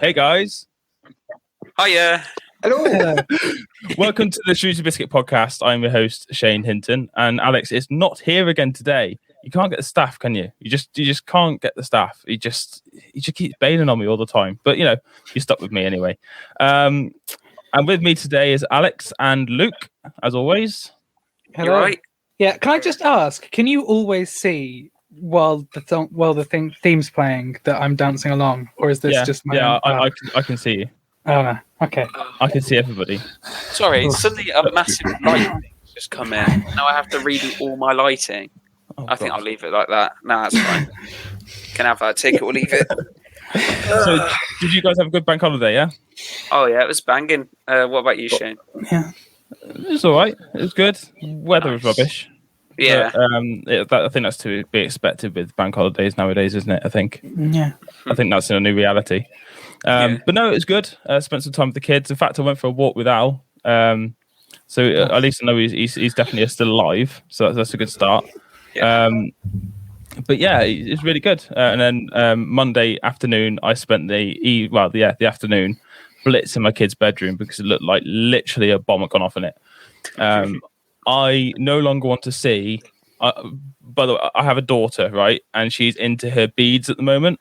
Hey guys. Hiya. Hello. Welcome to the Shrewsbury Biscuit podcast. I'm your host, Shane Hinton, and Alex is not here again today. You can't get the staff, can you? You just can't get the staff. He just keeps bailing on me all the time. But you're stuck with me anyway. And with me today is Alex and Luke, as always. Hello. You right? Yeah, can I just ask, can you always see while the theme's playing that I'm dancing along, or is this just my own? I can see you. Oh no. Okay. I can see everybody. Sorry, suddenly a massive light just come in. Now I have to redo all my lighting. I think I'll leave it like that. No, that's fine. Can have that. Take it or leave it. So, did you guys have a good bank holiday? Yeah. Oh yeah, it was banging. What about you, Shane? Yeah. It was all right. It was good. Weather was rubbish. Yeah. But, I think that's to be expected with bank holidays nowadays, isn't it? I think. Yeah. I think that's a new reality. But no, it was good. Spent some time with the kids. In fact, I went for a walk with Al. So at least I know he's definitely still alive. So that's a good start. Yeah. But yeah, it's really good. And then Monday afternoon, I spent the afternoon blitzing my kid's bedroom because it looked like literally a bomb had gone off in it. I no longer want to see. By the way, I have a daughter, right, and she's into her beads at the moment.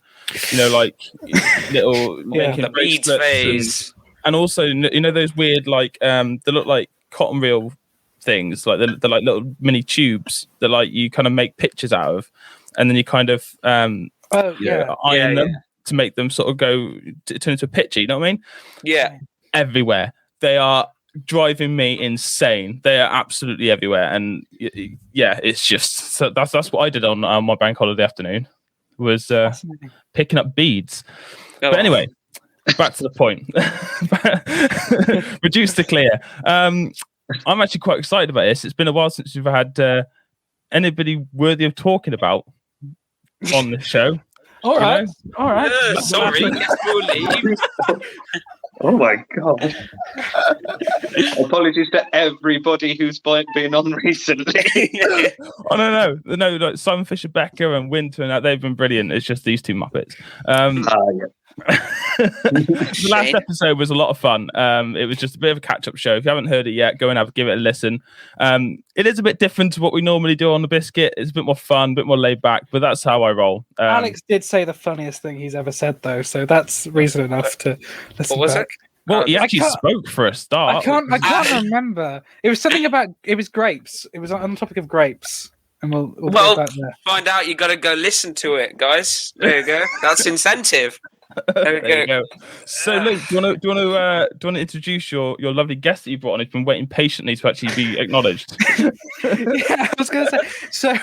Like little making the beads phase, and also those weird they look like cotton reel things, like they're like little mini tubes that like you kind of make pictures out of, and then you kind of iron them to make them sort of turn into a picture. You know what I mean? Yeah. Everywhere. They are driving me insane. They are absolutely everywhere, and it's just so that's what I did on my bank holiday afternoon was picking up beads. But anyway, back to the point. Reduce to clear. I'm actually quite excited about this. It's been a while since we've had anybody worthy of talking about on this show. All right. Sorry. Oh my god! Apologies to everybody who's been on recently. Oh no! Like Simon Fisher, Becker, and Winter, and they've been brilliant. It's just these two muppets. The last episode was a lot of fun. It was just a bit of a catch-up show. If you haven't heard it yet, go and give it a listen. It is a bit different to what we normally do on the Biscuit. It's a bit more fun, a bit more laid back, but that's how I roll. Alex did say the funniest thing he's ever said, though, so that's reason enough to listen. What was back. it? Well, he actually spoke for a start. I can't remember. It was something about. It was grapes. It was on the topic of grapes, and we'll go back there. Find out. You got to go listen to it, guys. There you go. That's incentive. There you go. So, Luke, do you want to introduce your lovely guest that you brought on? Who's been waiting patiently to actually be acknowledged. Yeah, I was going to say. So,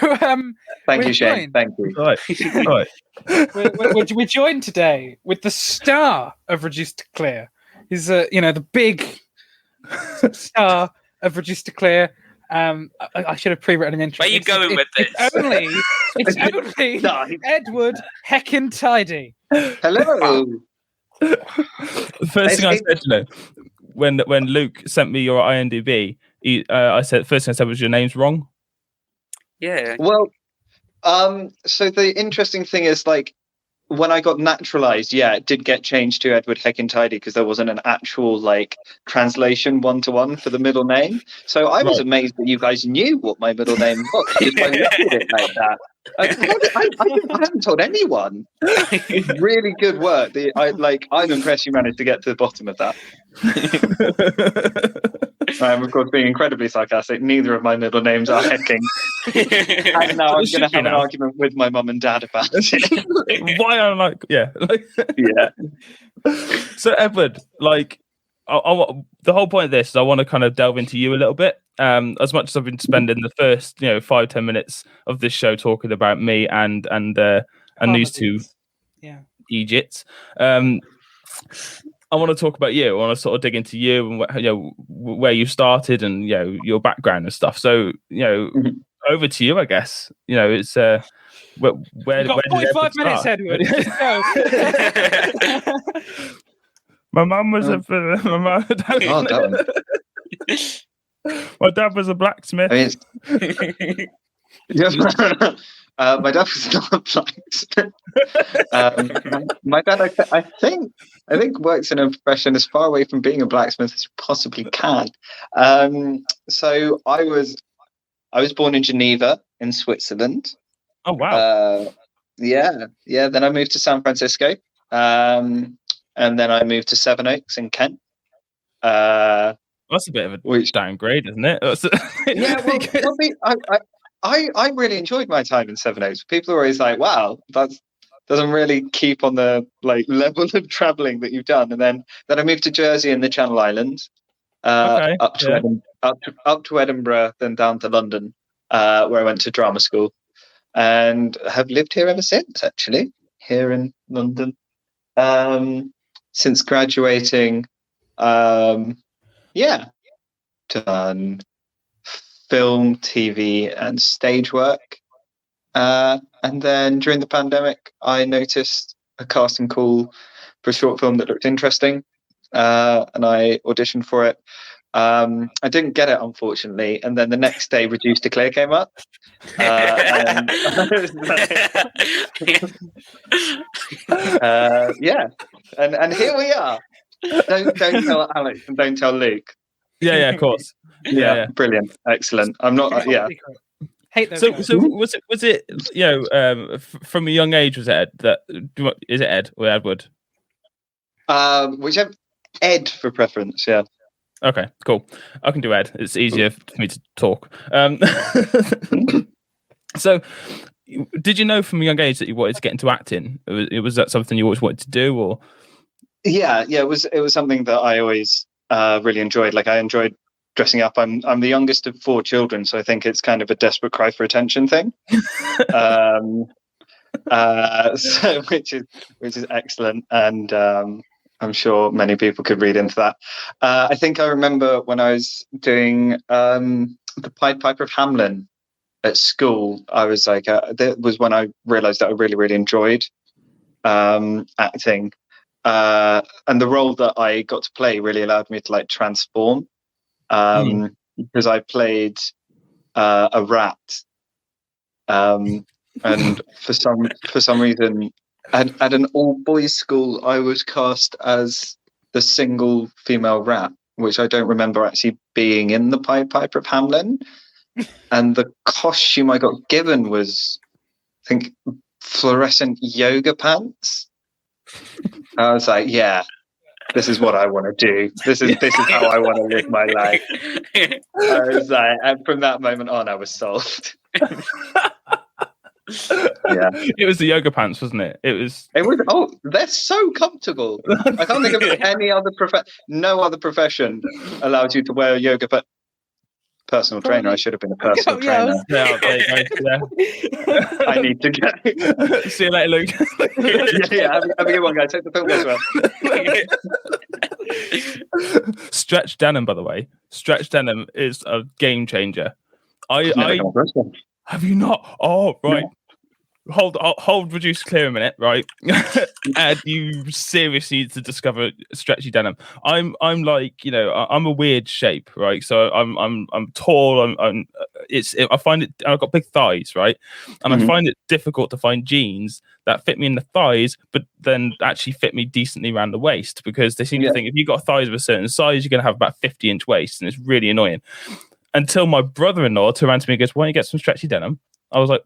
thank you, Shane. Thank you. All right. We're joined today with the star of Reduced to Clear. He's the big star of Reduced to Clear. I should have pre-written an intro. Where are you going with this? It's only Edward Heckin' Tidy. Hello. The first thing I said, when Luke sent me your IMDb, I said first thing I said was your name's wrong. Yeah. Well, so the interesting thing is, like, when I got naturalized, it did get changed to Edward Heckin' Tidy because there wasn't an actual translation 1-to-1 for the middle name. So I was amazed that you guys knew what my middle name was. If I looked at it like that. I haven't told anyone. Really good work. I'm impressed you managed to get to the bottom of that. I'm of course being incredibly sarcastic. Neither of my middle names are Hecking. And now I'm going to have an argument with my mum and dad about it. Why I'm yeah. So Edward, the whole point of this is I want to kind of delve into you a little bit. As much as I've been spending the first 5-10 minutes of this show talking about me and these two Egypts. I want to talk about you. I want to sort of dig into you and where you started and your background and stuff. So over to you, I guess. It's where You've got 45 minutes, Edward. My mum was my dad was a blacksmith. My dad was not a blacksmith. My dad, I think, works in a profession as far away from being a blacksmith as you possibly can. So I was born in Geneva, in Switzerland. Oh wow! Yeah. Then I moved to San Francisco, and then I moved to Sevenoaks in Kent. That's a bit of a downgrade, isn't it? Yeah, I really enjoyed my time in Sevenoaks. People are always like, "Wow, that doesn't really keep on the level of traveling that you've done." And then I moved to Jersey and the Channel Islands, up to Edinburgh, then down to London, where I went to drama school, and have lived here ever since. Actually, here in London, since graduating. Done film, TV, and stage work. And then during the pandemic, I noticed a casting call for a short film that looked interesting, and I auditioned for it. I didn't get it, unfortunately, and then the next day, Reduced to Clear came up. And and here we are. Don't tell Alex and don't tell Luke. Yeah, of course. Yeah, brilliant, excellent. I'm not. Hate those. So was it from a young age? Was it Ed? Is it Ed or Edward? Whichever. Ed for preference. Yeah. Okay, cool. I can do Ed. It's easier for me to talk. So, did you know from a young age that you wanted to get into acting? Was that something you always wanted to do, or? Yeah. It was something that I always really enjoyed. I enjoyed dressing up. I'm the youngest of 4 children, so I think it's kind of a desperate cry for attention thing. So which is excellent, and I'm sure many people could read into that. I think I remember when I was doing the Pied Piper of Hamelin at school. I was that was when I realised that I really, really enjoyed acting. And the role that I got to play really allowed me to transform, because I played a rat, and for some reason at an all boys school I was cast as the single female rat, which I don't remember actually being in the Pied Piper of Hamelin. And the costume I got given was, I think, fluorescent yoga pants. I was like, yeah, this is what I want to do. This is how I want to live my life. I was like, and from that moment on, I was sold. Yeah, it was the yoga pants, wasn't it? It was. Oh, they're so comfortable. I can't think of any other no other profession allows you to wear a yoga pants. Personal trainer. I should have been a personal trainer. Yeah, there you go. I need to go. See you later, Luke. Have a good one, guys. Take the film as well. Stretch denim, by the way. Stretch denim is a game changer. Have you not? Oh, right. No. Hold Reduced Clear a minute, right? And you seriously need to discover stretchy denim. I'm like, I'm a weird shape, right? So I'm tall. I find it. I've got big thighs, right? And I find it difficult to find jeans that fit me in the thighs, but then actually fit me decently around the waist, because they seem to think if you've got thighs of a certain size, you're going to have about 50-inch waist, and it's really annoying. Until my brother-in-law turned around to me and goes, "Why don't you get some stretchy denim?" I was like,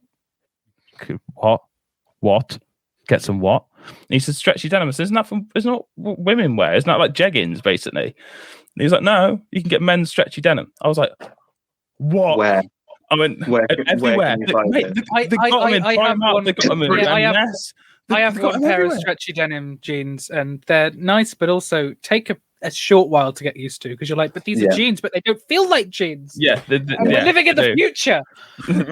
What? Get some what? And he said, "Stretchy denim." I said, "It's not women wear. Isn't that like jeggings, basically?" And he was like, "No, you can get men's stretchy denim." I was like, "What?" Where? I went, everywhere. I have one pair of stretchy denim jeans, and they're nice, but also take a short while to get used to, because you're like, but these are jeans, but they don't feel like jeans. Yeah, we're living in the future.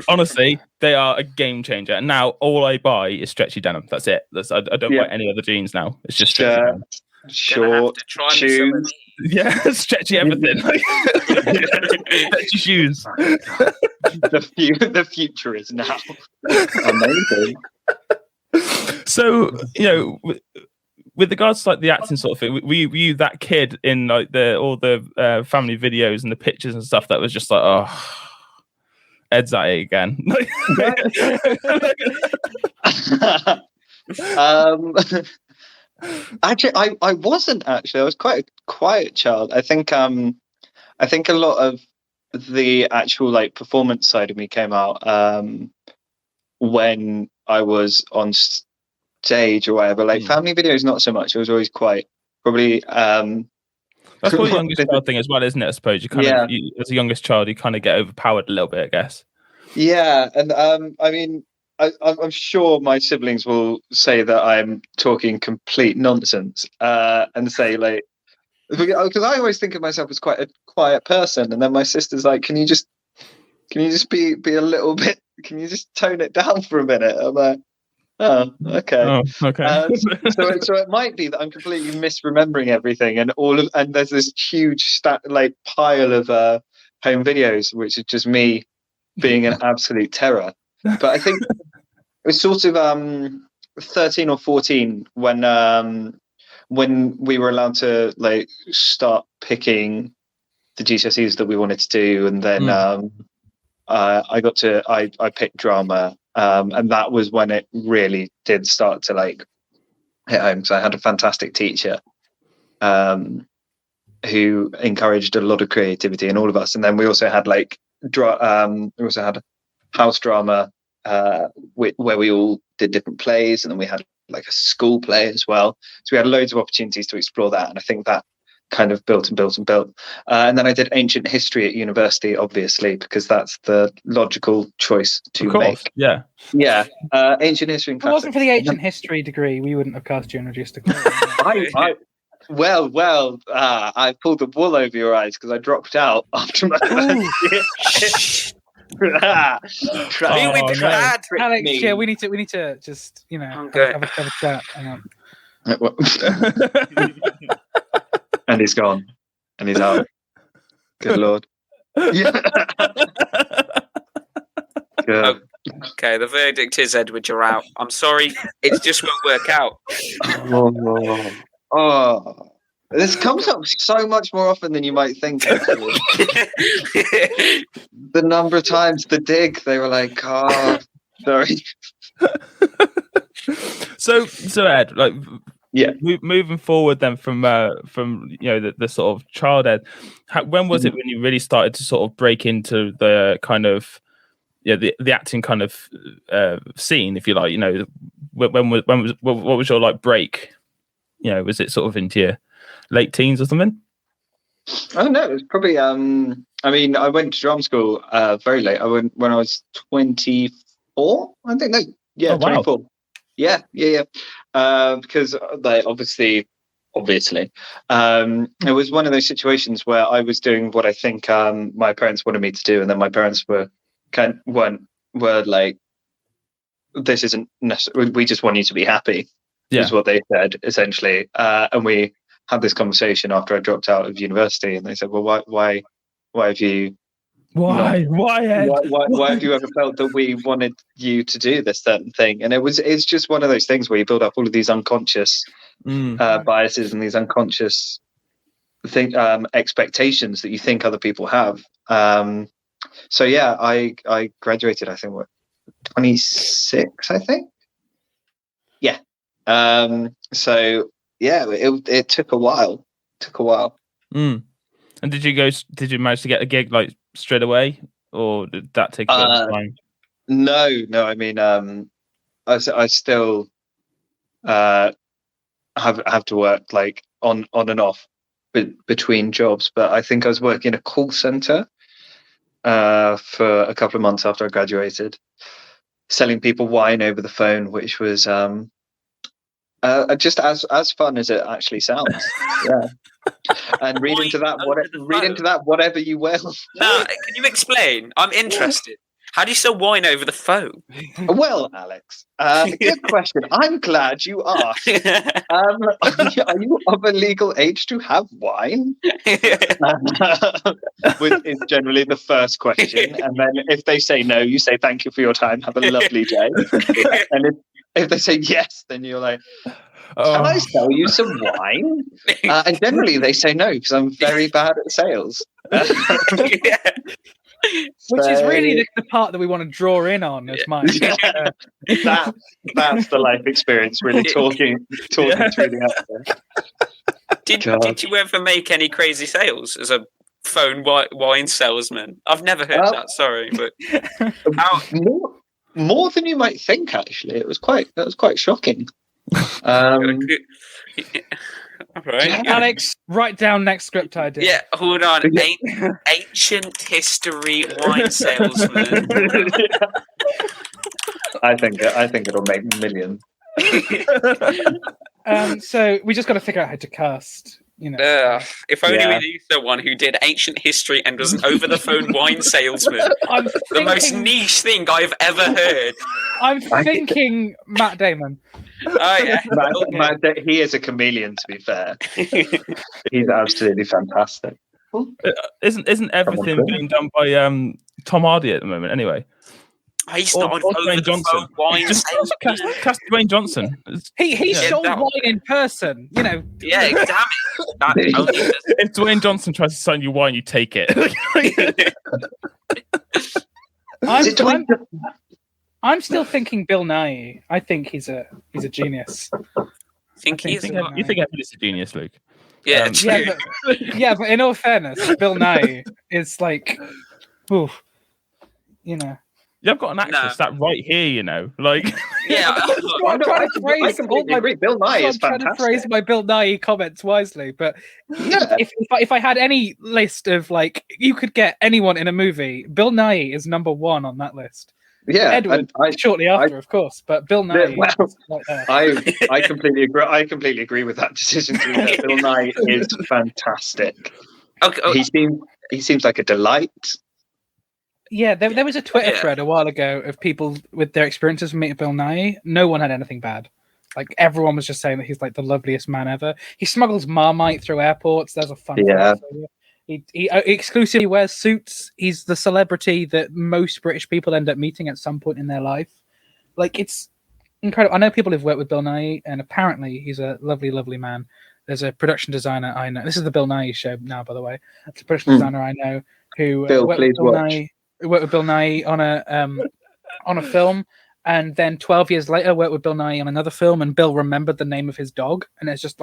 Honestly, they are a game changer. And now all I buy is stretchy denim. That's it. I don't buy any other jeans now. It's just stretchy denim. Short shoes. Yeah, stretchy everything. Stretchy shoes. The future is now. Amazing. So, with regards to the acting sort of thing, were you that kid in all the family videos and the pictures and stuff that was just like, oh, Ed's at it again. Actually, I wasn't actually. I was quite a quiet child. I think a lot of the actual like performance side of me came out when I was on stage or whatever. Like family videos, not so much. It was always quite probably. That's probably a youngest child thing as well, isn't it? I suppose you kind of, as a youngest child, you kind of get overpowered a little bit, I guess. Yeah, and I mean, I'm sure my siblings will say that I'm talking complete nonsense, and say like, because I always think of myself as quite a quiet person, and then my sister's like, "Can you just be a little bit? Can you just tone it down for a minute?" I'm like, "Oh, okay." Oh, okay. So it might be that I'm completely misremembering everything, and there's this huge pile of home videos, which is just me being an absolute terror. But I think it was sort of 13 or 14 when we were allowed to like start picking the GCSEs that we wanted to do, and then I picked drama, and that was when it really did start to like hit home, because I had a fantastic teacher who encouraged a lot of creativity in all of us. And then we also had like we also had house drama where we all did different plays, and then we had like a school play as well. So we had loads of opportunities to explore that, and I think that kind of built and built and built. And then I did ancient history at university, obviously, because that's the logical choice to make. Yeah. Ancient history. If it wasn't for the ancient history degree, we wouldn't have cast you in Reduced to Clay. I pulled the wool over your eyes because I dropped out after my first year. Alex, yeah, we need to just have a chat. Hang on. And he's gone, and he's out. Good Lord. Yeah. Good. Okay, the verdict is, Edward, you're out. I'm sorry, it just won't work out. Oh, this comes up so much more often than you might think. Actually. The number of times the dig, they were like, "Oh, sorry." So Ed, like, moving forward then from the sort of child Ed, when was it when you really started to sort of break into the kind of the acting kind of scene, if you like? What was your like break? Was it sort of into your late teens or something? I don't know. It was probably. I mean, I went to drama school very late. I went when I was 24. I think. No, yeah, 24. Wow. Yeah. Because like obviously, it was one of those situations where I was doing what I think my parents wanted me to do, and then my parents were like, "This isn't necessary. We just want you to be happy." Is what they said essentially, and we had this conversation after I dropped out of university, and they said, "Well, why have you? Why have you ever felt that we wanted you to do this certain thing?" And it's just one of those things where you build up all of these unconscious biases and these unconscious expectations that you think other people have. So yeah, I graduated. I think 26. I think. Yeah. So yeah, it took a while. And did you manage to get a gig like straight away, or did that take a bit of time? No. I mean, I still have to work like on and off between jobs, but I think I was working in a call center for a couple of months after I graduated, selling people wine over the phone, which was just as fun as it actually sounds. Yeah. And read into that whatever you will. Now, can you explain? I'm interested. How do you sell wine over the phone? Well, Alex, good question. I'm glad you asked. Are you of a legal age to have wine? Which is generally the first question. And then if they say no, you say thank you for your time. Have a lovely day. And if they say yes, then you're like, can I sell you some wine? And generally they say no, because I'm very bad at sales. Which is really the part that we want to draw in on as mine. That's the life experience, really talking through the answer. Did you ever make any crazy sales as a phone wine salesman? I've never heard that. Sorry, but more than you might think. Actually, that was quite shocking. Right. Alex, write down next script idea. Yeah, hold on. Ancient history wine salesman. I think it'll make millions. So we just got to figure out how to cast. If only we knew someone who did ancient history and was an over-the-phone wine salesman. The most niche thing I've ever heard. I'm thinking Matt Damon. Oh yeah, he is a chameleon. To be fair, he's absolutely fantastic. Isn't everything being done by Tom Hardy at the moment? Anyway, he's not an over-the-phone wine salesman. Cast Dwayne Johnson. He sold wine in person. Yeah, damn it. If Dwayne Johnson tries to sign you wine, you take it. I'm still thinking Bill Nye. I think he's a genius. You think everybody's a genius, Luke? Yeah, but in all fairness, Bill Nye is like, You've got an actress that right here, Yeah, I completely agree. Bill Nye is fantastic. I'm trying to phrase my Bill Nye comments wisely, but if I had any list of you could get anyone in a movie, Bill Nye is number one on that list. Yeah, Edward shortly after, of course, but Bill Nye. I completely agree. I completely agree with that decision. Bill Nye is fantastic. Okay. He seems like a delight. Yeah, there was a Twitter thread a while ago of people with their experiences with meeting Bill Nye. No one had anything bad. Everyone was just saying that he's the loveliest man ever. He smuggles Marmite through airports. There's a fun fact. He exclusively wears suits. He's the celebrity that most British people end up meeting at some point in their life. It's incredible. I know people who've worked with Bill Nye, and apparently he's a lovely, lovely man. There's a production designer I know. This is the Bill Nye show now, by the way. It's a production designer I know who worked with Bill Nye on a film, and then 12 years later worked with Bill Nye on another film, and Bill remembered the name of his dog, and it's just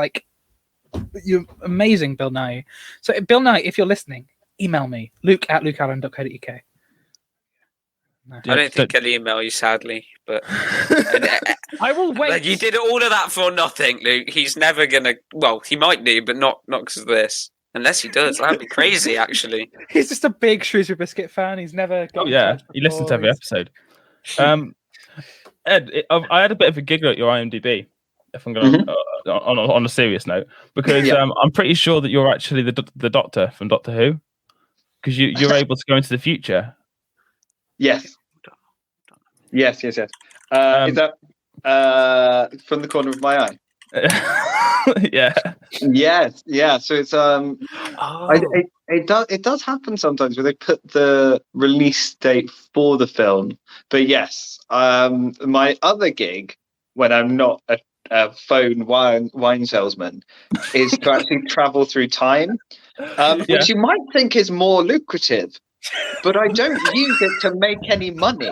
you're amazing, Bill Nye. So Bill Nye, if you're listening, email me, luke@lukeallen.co.uk. I don't think I'll email you, sadly, but I will wait. You did all of that for nothing, Luke. He's never gonna. Well, he might do, but not because of this. Unless he does, that'd be crazy. Actually, he's just a big Shrewsbury Biscuit fan. He's never. He listens to every episode. Ed, I had a bit of a giggle at your IMDb. If I'm going on a serious note, because I'm pretty sure that you're actually the Doctor from Doctor Who, because you're able to go into the future. Yes. Is that from the corner of my eye? Yeah. Yes. Yeah. So it's it does happen sometimes where they put the release date for the film, but yes, my other gig when I'm not a phone wine salesman is to actually travel through time, which you might think is more lucrative, but I don't use it to make any money.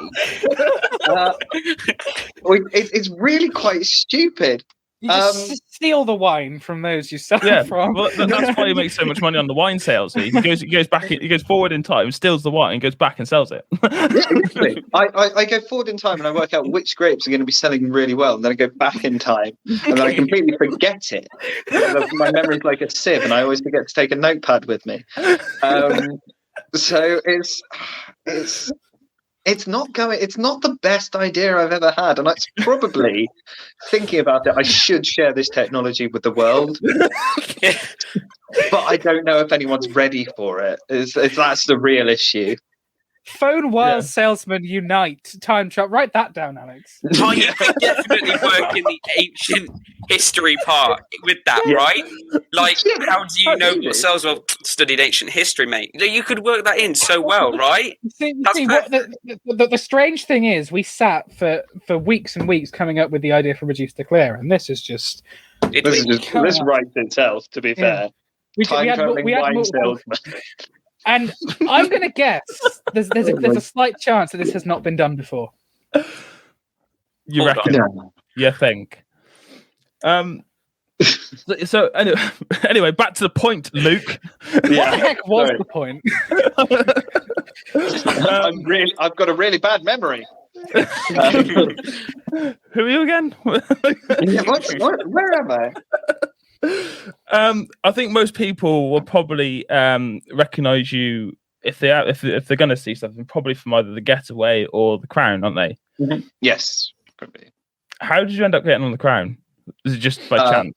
It's really quite stupid. You just steal the wine from those you sell from. Well, that's why he makes so much money on the wine sales. He goes forward in time, steals the wine, and goes back and sells it. Exactly. I go forward in time and I work out which grapes are going to be selling really well, and then I go back in time and then I completely forget it. My memory's like a sieve, and I always forget to take a notepad with me. So it's not the best idea I've ever had, and it's probably thinking about it. I should share this technology with the world, but I don't know if anyone's ready for it. That's the real issue. Phone wire salesman unite. Time travel. Write that down, Alex. Oh, you could definitely work in the ancient history part with that, right? How do you know what sells? Well, studied ancient history, mate. You could work that in so well, right? The strange thing is, we sat for weeks and weeks coming up with the idea for Reduce Declare, and this is just this writes itself. To be fair, we had And I'm going to guess there's a slight chance that this has not been done before. You Hold reckon? You think? So anyway, back to the point, Luke. What the heck was the point? I've got a really bad memory. Who are you again? Where am I? I think most people will probably recognise you if they're going to see something, probably from either The Getaway or The Crown, aren't they? Mm-hmm. Yes, probably. How did you end up getting on The Crown? Was it just by chance?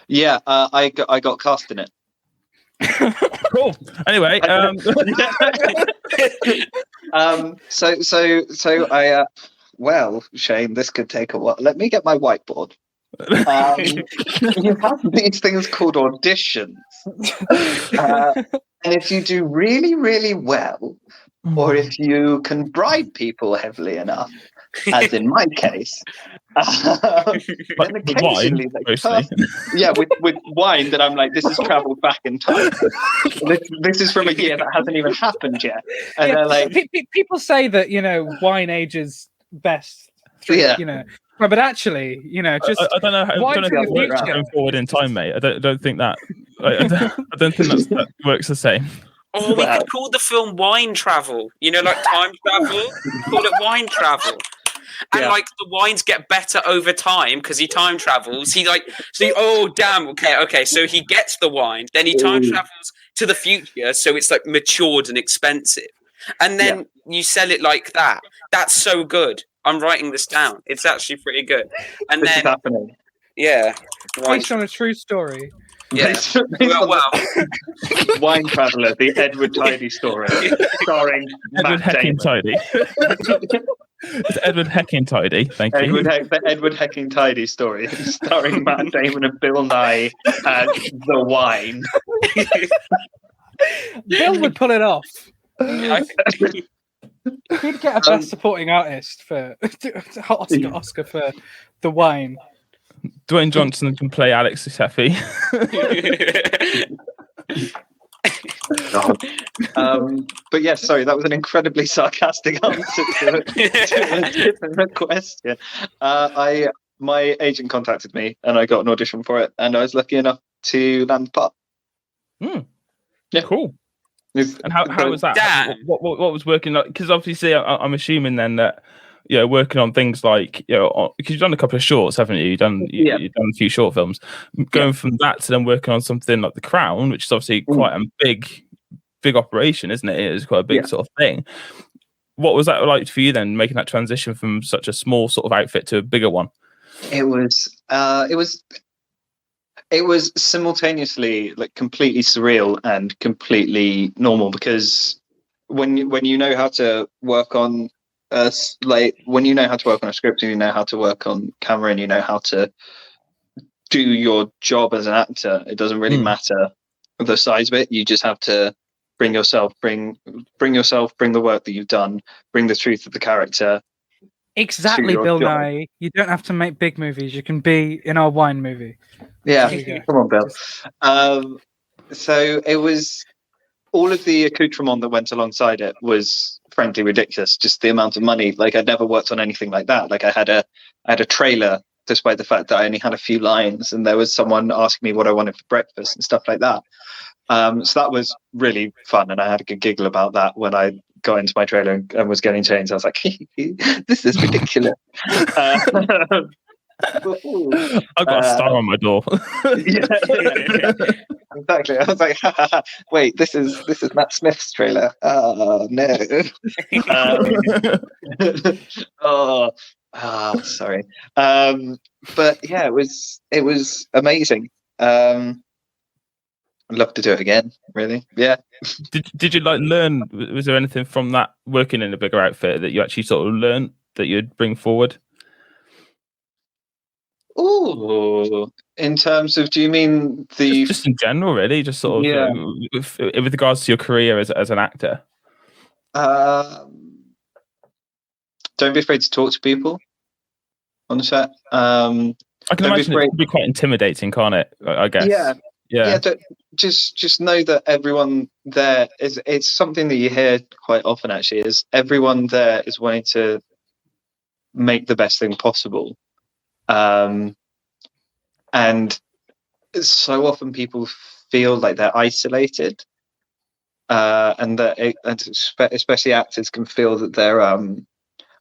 Yeah, I got cast in it. Cool. Anyway, so I well, Shane, this could take a while. Let me get my whiteboard. You have these things called auditions, and if you do really, really well, or if you can bribe people heavily enough, as in my case, then occasionally with wine that I'm like, this has travelled back in time. This is from a year that hasn't even happened yet, and they're like, people say that wine ages best through, but actually, just I don't know how it works going forward in time, mate. I don't think that. I don't think that works the same. Oh, we could call the film Wine Travel. Like time travel. Call it Wine Travel. And like the wines get better over time because he time travels. Okay. So he gets the wine, then he time travels to the future, so it's like matured and expensive. And then you sell it like that. That's so good. I'm writing this down. It's actually pretty good. And this then is happening. Yeah. Based on a true story. Yeah. Wine Traveller, the Edward Tidy story, starring Edward Matt Damon. Tidy. It's Edward Hecking Tidy. Thank you. The Edward Hecking Tidy story, starring Matt Damon and Bill Nye as the wine. Bill would pull it off. He'd get a Best Supporting Artist for Oscar for the wine. Dwayne Johnson can play Alex Yousefi. But yes, sorry, that was an incredibly sarcastic answer to a question. My agent contacted me and I got an audition for it, and I was lucky enough to land the part. Yeah, cool. And how was that? What was working like? Because obviously, I'm assuming then that working on things like because you've done a couple of shorts, haven't you? You've done a few short films. Going from that to then working on something like The Crown, which is obviously quite a big operation, isn't it? It is quite a big sort of thing. What was that like for you then, making that transition from such a small sort of outfit to a bigger one? It was simultaneously like completely surreal and completely normal, because when you know how to work on when you know how to work on a script and you know how to work on camera and you know how to do your job as an actor, it doesn't really matter the size of it. You just have to bring the work that you've done, bring the truth of the character. Exactly, Bill Nye. You don't have to make big movies. You can be in our wine movie. Yeah, come on, Bill. So it was all of the accoutrement that went alongside it was frankly ridiculous. Just the amount of money. Like, I'd never worked on anything like that. Like, I had a trailer, despite the fact that I only had a few lines, and there was someone asking me what I wanted for breakfast and stuff like that. So that was really fun, and I had a good giggle about that when I got into my trailer and was getting changed. I was like, this is ridiculous. I've got a star on my door. Yeah. Exactly. I was like, wait, this is Matt Smith's trailer. Oh no. Sorry. But yeah, it was amazing. I'd love to do it again, really. Yeah. Did you learn, was there anything from that working in a bigger outfit that you actually sort of learned that you'd bring forward? Oh, in terms of, do you mean just in general, really? Just sort of with regards to your career as an actor? Don't be afraid to talk to people on the set. I can imagine it can be quite intimidating, can't it? I guess. Yeah. Yeah. Just know that everyone there is. It's something that you hear quite often. Actually, is everyone there is wanting to make the best thing possible, and so often people feel like they're isolated, and especially actors can feel that they're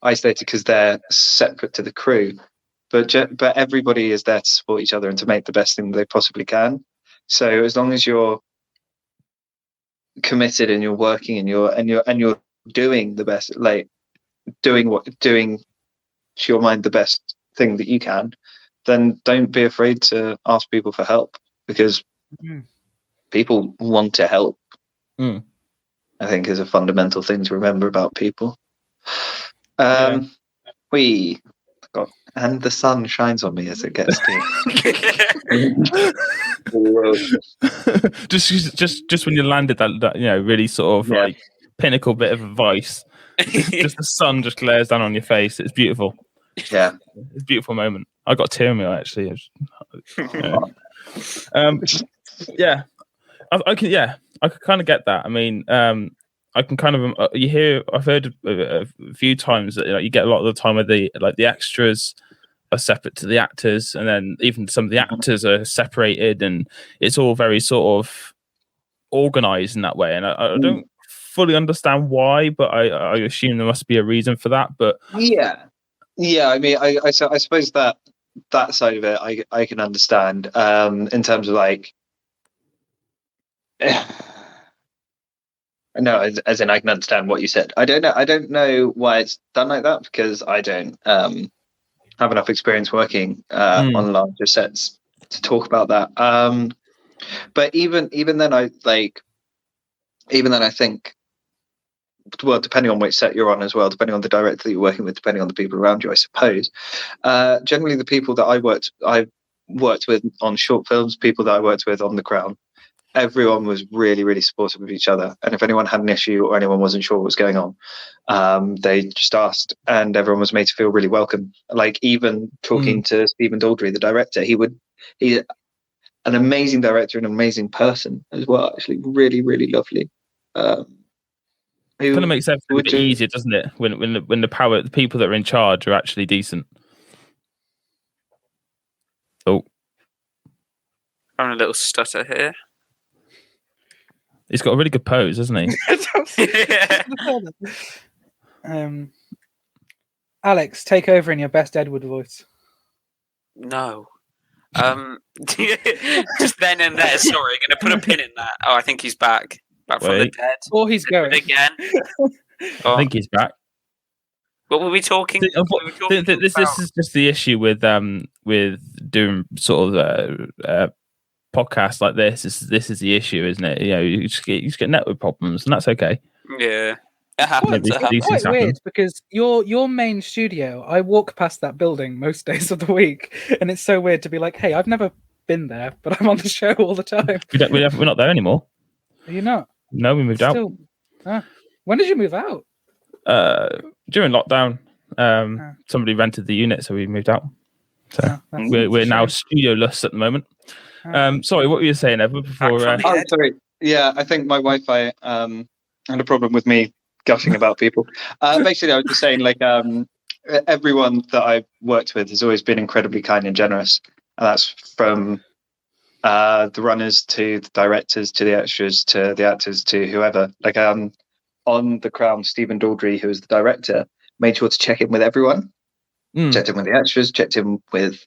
isolated because they're separate to the crew. But everybody is there to support each other and to make the best thing they possibly can. So as long as you're committed and you're working and you're doing the best, like doing to your mind the best thing that you can, then don't be afraid to ask people for help, because people want to help. I think is a fundamental thing to remember about people. And the sun shines on me as it gets to just when you landed that really sort of like pinnacle bit of advice, just the sun just glares down on your face. It's beautiful. Yeah, it's a beautiful moment. I got a tear in my eye, actually. I can kind of get that. I mean, I can kind of I've heard a few times that you get a lot of the time where the extras are separate to the actors, and then even some of the actors are separated, and it's all very sort of organized in that way. And I don't fully understand why, but I assume there must be a reason for that. But yeah. I mean, I suppose that side of it I can understand. In terms of like. No, as in I can understand what you said. I don't know why it's done like that, because I don't have enough experience working on larger sets to talk about that. But even then I think, well, depending on which set you're on as well, depending on the director that you're working with, depending on the people around you, I suppose. Generally, the people that I've worked with on short films, people that I worked with on The Crown, everyone was really, really supportive of each other. And if anyone had an issue or anyone wasn't sure what was going on, they just asked, and everyone was made to feel really welcome. Like, even talking to Stephen Daldry, the director, he's an amazing director and an amazing person as well. Actually, really, really lovely. Kind of makes everything a bit easier, doesn't it? When the people that are in charge are actually decent. Oh, I'm a little stutter here. He's got a really good pose, hasn't he? Alex, take over in your best Edward voice. No. Just then and there. Sorry, going to put a pin in that. Oh, I think he's back from the dead. Or he's going again. I think he's back. What were we talking? This is just the issue with doing sort of podcasts like this. This is the issue, isn't it? You just get network problems, and that's okay. Yeah. It happens. It's quite weird, because your main studio, I walk past that building most days of the week, and it's so weird to be like, hey, I've never been there, but I'm on the show all the time. We're not there anymore. Are you not? No, we moved out. When did you move out? During lockdown. Somebody rented the unit, so we moved out. So we're now studioless at the moment. Sorry, what were you saying, Ever? Before? Sorry. Yeah, I think my Wi-Fi had a problem with me gushing about people. Basically, I was just saying, like, everyone that I've worked with has always been incredibly kind and generous, and that's from the runners to the directors to the extras to the actors to whoever. Like, on The Crown, Stephen Daldry, who was the director, made sure to check in with everyone. Checked in with the extras, checked in with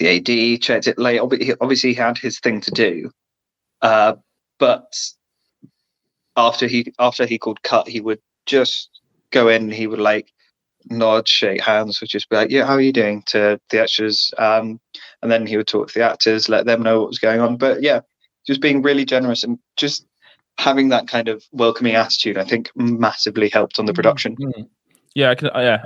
the AD, checked it. Like, obviously, he had his thing to do, but after he called cut, he would just go in. He would like nod, shake hands, would just be like, "Yeah, how are you doing?" to the extras, and then he would talk to the actors, let them know what was going on. But yeah, just being really generous and just having that kind of welcoming attitude, I think, massively helped on the production. Yeah,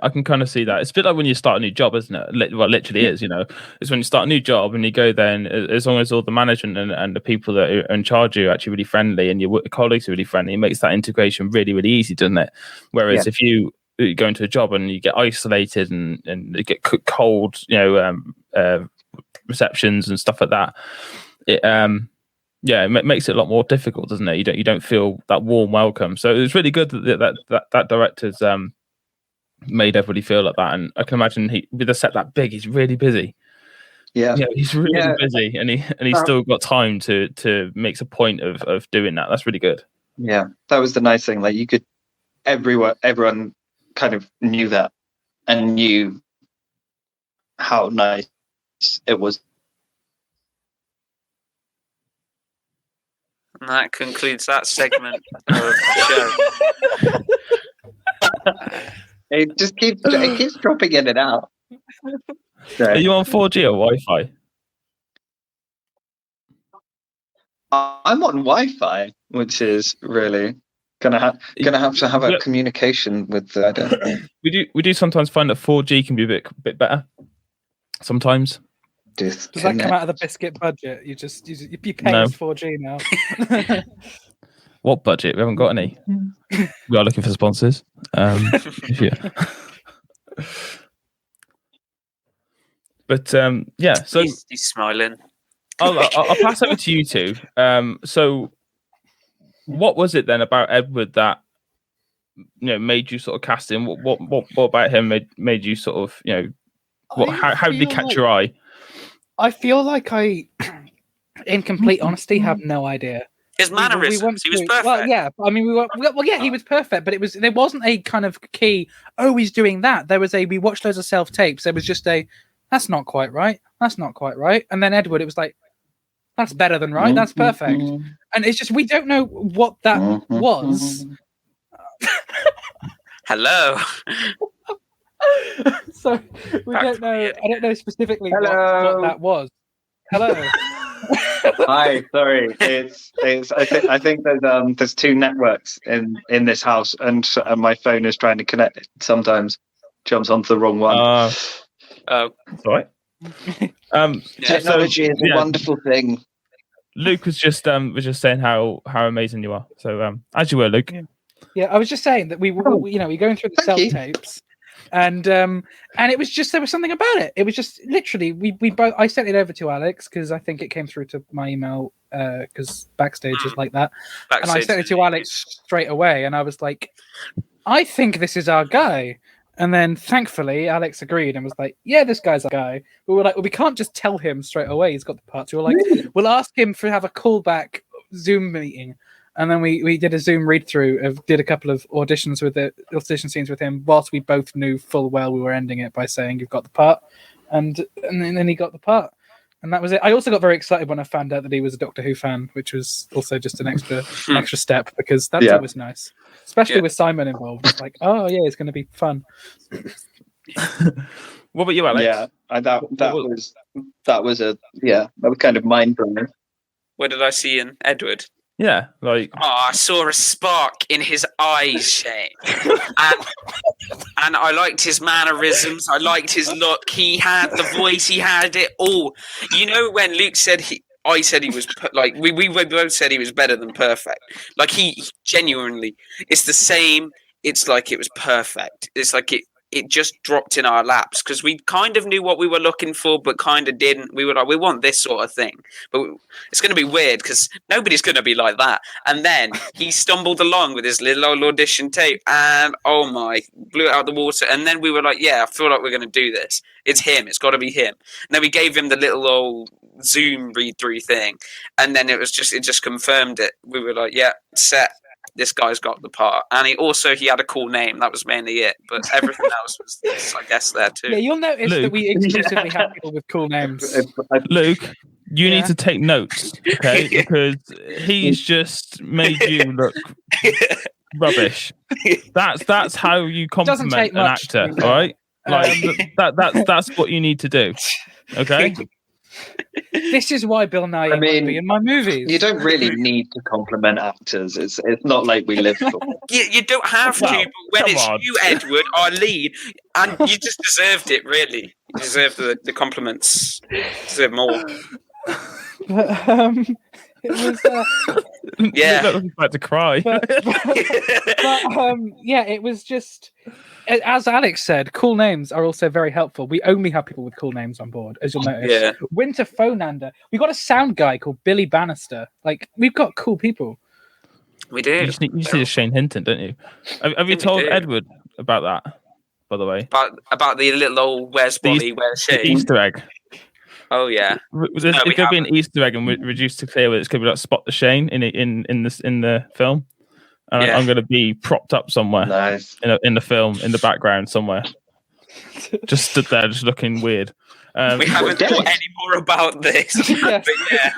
I can kind of see that. It's a bit like when you start a new job, isn't it? Well, literally is, It's when you start a new job and you go there, and as long as all the management and the people that are in charge are actually really friendly, and your colleagues are really friendly, it makes that integration really, really easy, doesn't it? Whereas if you go into a job and you get isolated and you get cold, receptions and stuff like that, yeah, it makes it a lot more difficult, doesn't it? You don't feel that warm welcome. So it's really good that director's made everybody feel like that. And I can imagine with a set that big, he's really busy. Yeah, he's really busy, and he's still got time to make a point of doing that. That's really good. Yeah, that was the nice thing. Like everyone kind of knew that and knew how nice it was. And that concludes that segment of the show. It keeps dropping in and out. So, are you on 4G or Wi-Fi? I'm on Wi-Fi, which is really gonna have to have a communication with. We do sometimes find that 4G can be a bit better. Sometimes. Does that come out of the Biscuit budget? You pay us 4G now. What budget? We haven't got any. We are looking for sponsors. Yeah. But yeah, so he's smiling. I'll pass over to you two. So, what was it then about Edward that made you sort of cast him? What about him made you sort of how did he catch your eye? I feel like in complete honesty, have no idea. His mannerisms, he was perfect. Well, yeah, I mean, he was perfect, but there wasn't a kind of key. Oh, he's doing that. There was we watched loads of self tapes. There was just that's not quite right. That's not quite right. And then Edward, it was like, that's better than right. That's perfect. And it's just we don't know what that was. Hello. So we don't know. I don't know specifically what that was. Hello. Hi, sorry. I think there's two networks in this house, and my phone is trying to connect. It sometimes jumps onto the wrong one. Sorry. Technology is a wonderful thing. Luke was just saying how amazing you are. So as you were, Luke. Yeah, I was just saying that we were going through the self tapes. And it was just there was something about it. It was just literally we both. I sent it over to Alex because I think it came through to my email because Backstage is like that. And I sent it to Alex straight away, and I was like, I think this is our guy. And then thankfully Alex agreed and was like, yeah, this guy's our guy. But we were like, well, we can't just tell him straight away he's got the parts. We were like, we'll ask him to have a callback Zoom meeting. And then we did a Zoom read through did a couple of audition scenes with him whilst we both knew full well we were ending it by saying you've got the part, and then he got the part, and that was it. I also got very excited when I found out that he was a Doctor Who fan, which was also just an extra step because that's always nice, especially with Simon involved. It's like, oh yeah, it's going to be fun. What about you, Alex? Yeah, that was kind of mind blowing. What did I see in Edward? Yeah, like I saw a spark in his eyes, Shane, and I liked his mannerisms. I liked his look. He had the voice. He had it all. You know, when Luke said I said he was like we both said he was better than perfect. Like he genuinely, it's the same. It's like it was perfect. It's like it just dropped in our laps because we kind of knew what we were looking for, but kind of didn't. We were like, we want this sort of thing, but it's going to be weird because nobody's going to be like that. And then he stumbled along with his little old audition tape and blew it out the water. And then we were like, yeah, I feel like we're going to do this. It's him. It's got to be him. And then we gave him the little old Zoom read through thing. And then it just confirmed it. We were like, yeah, set. This guy's got the part, and he had a cool name. That was mainly it, but everything else was, I guess, there too. Yeah, you'll notice that we exclusively have people with cool names. Luke, you need to take notes, okay? Because he's just made you look rubbish. That's how you compliment an actor, all right? Like that's what you need to do, okay? This is why Bill Nye won't be in my movies. You don't really need to compliment actors. It's not like we live for. You don't have to, but when it's you, Edward, our lead, and you just deserved it, really. You deserve the compliments. You deserve more. But, it was Yeah. I was about to cry. Yeah, it was just, as Alex said, cool names are also very helpful. We only have people with cool names on board, as you'll notice. Yeah. Winter Phonander. We got a sound guy called Billy Bannister. Like, we've got cool people. We do. You just need a Shane Hinton, don't you? Have you told Edward about that? By the way, about the little old where's Wally, where's the Shane? Easter egg. Oh yeah. It's going to be an Easter egg and reduced to clear. It's going to be like Spot the Shane in the film. And I'm going to be propped up somewhere. Nice. In the film, in the background somewhere. Just stood there, just looking weird. We haven't thought any more about this. Yeah. But yeah.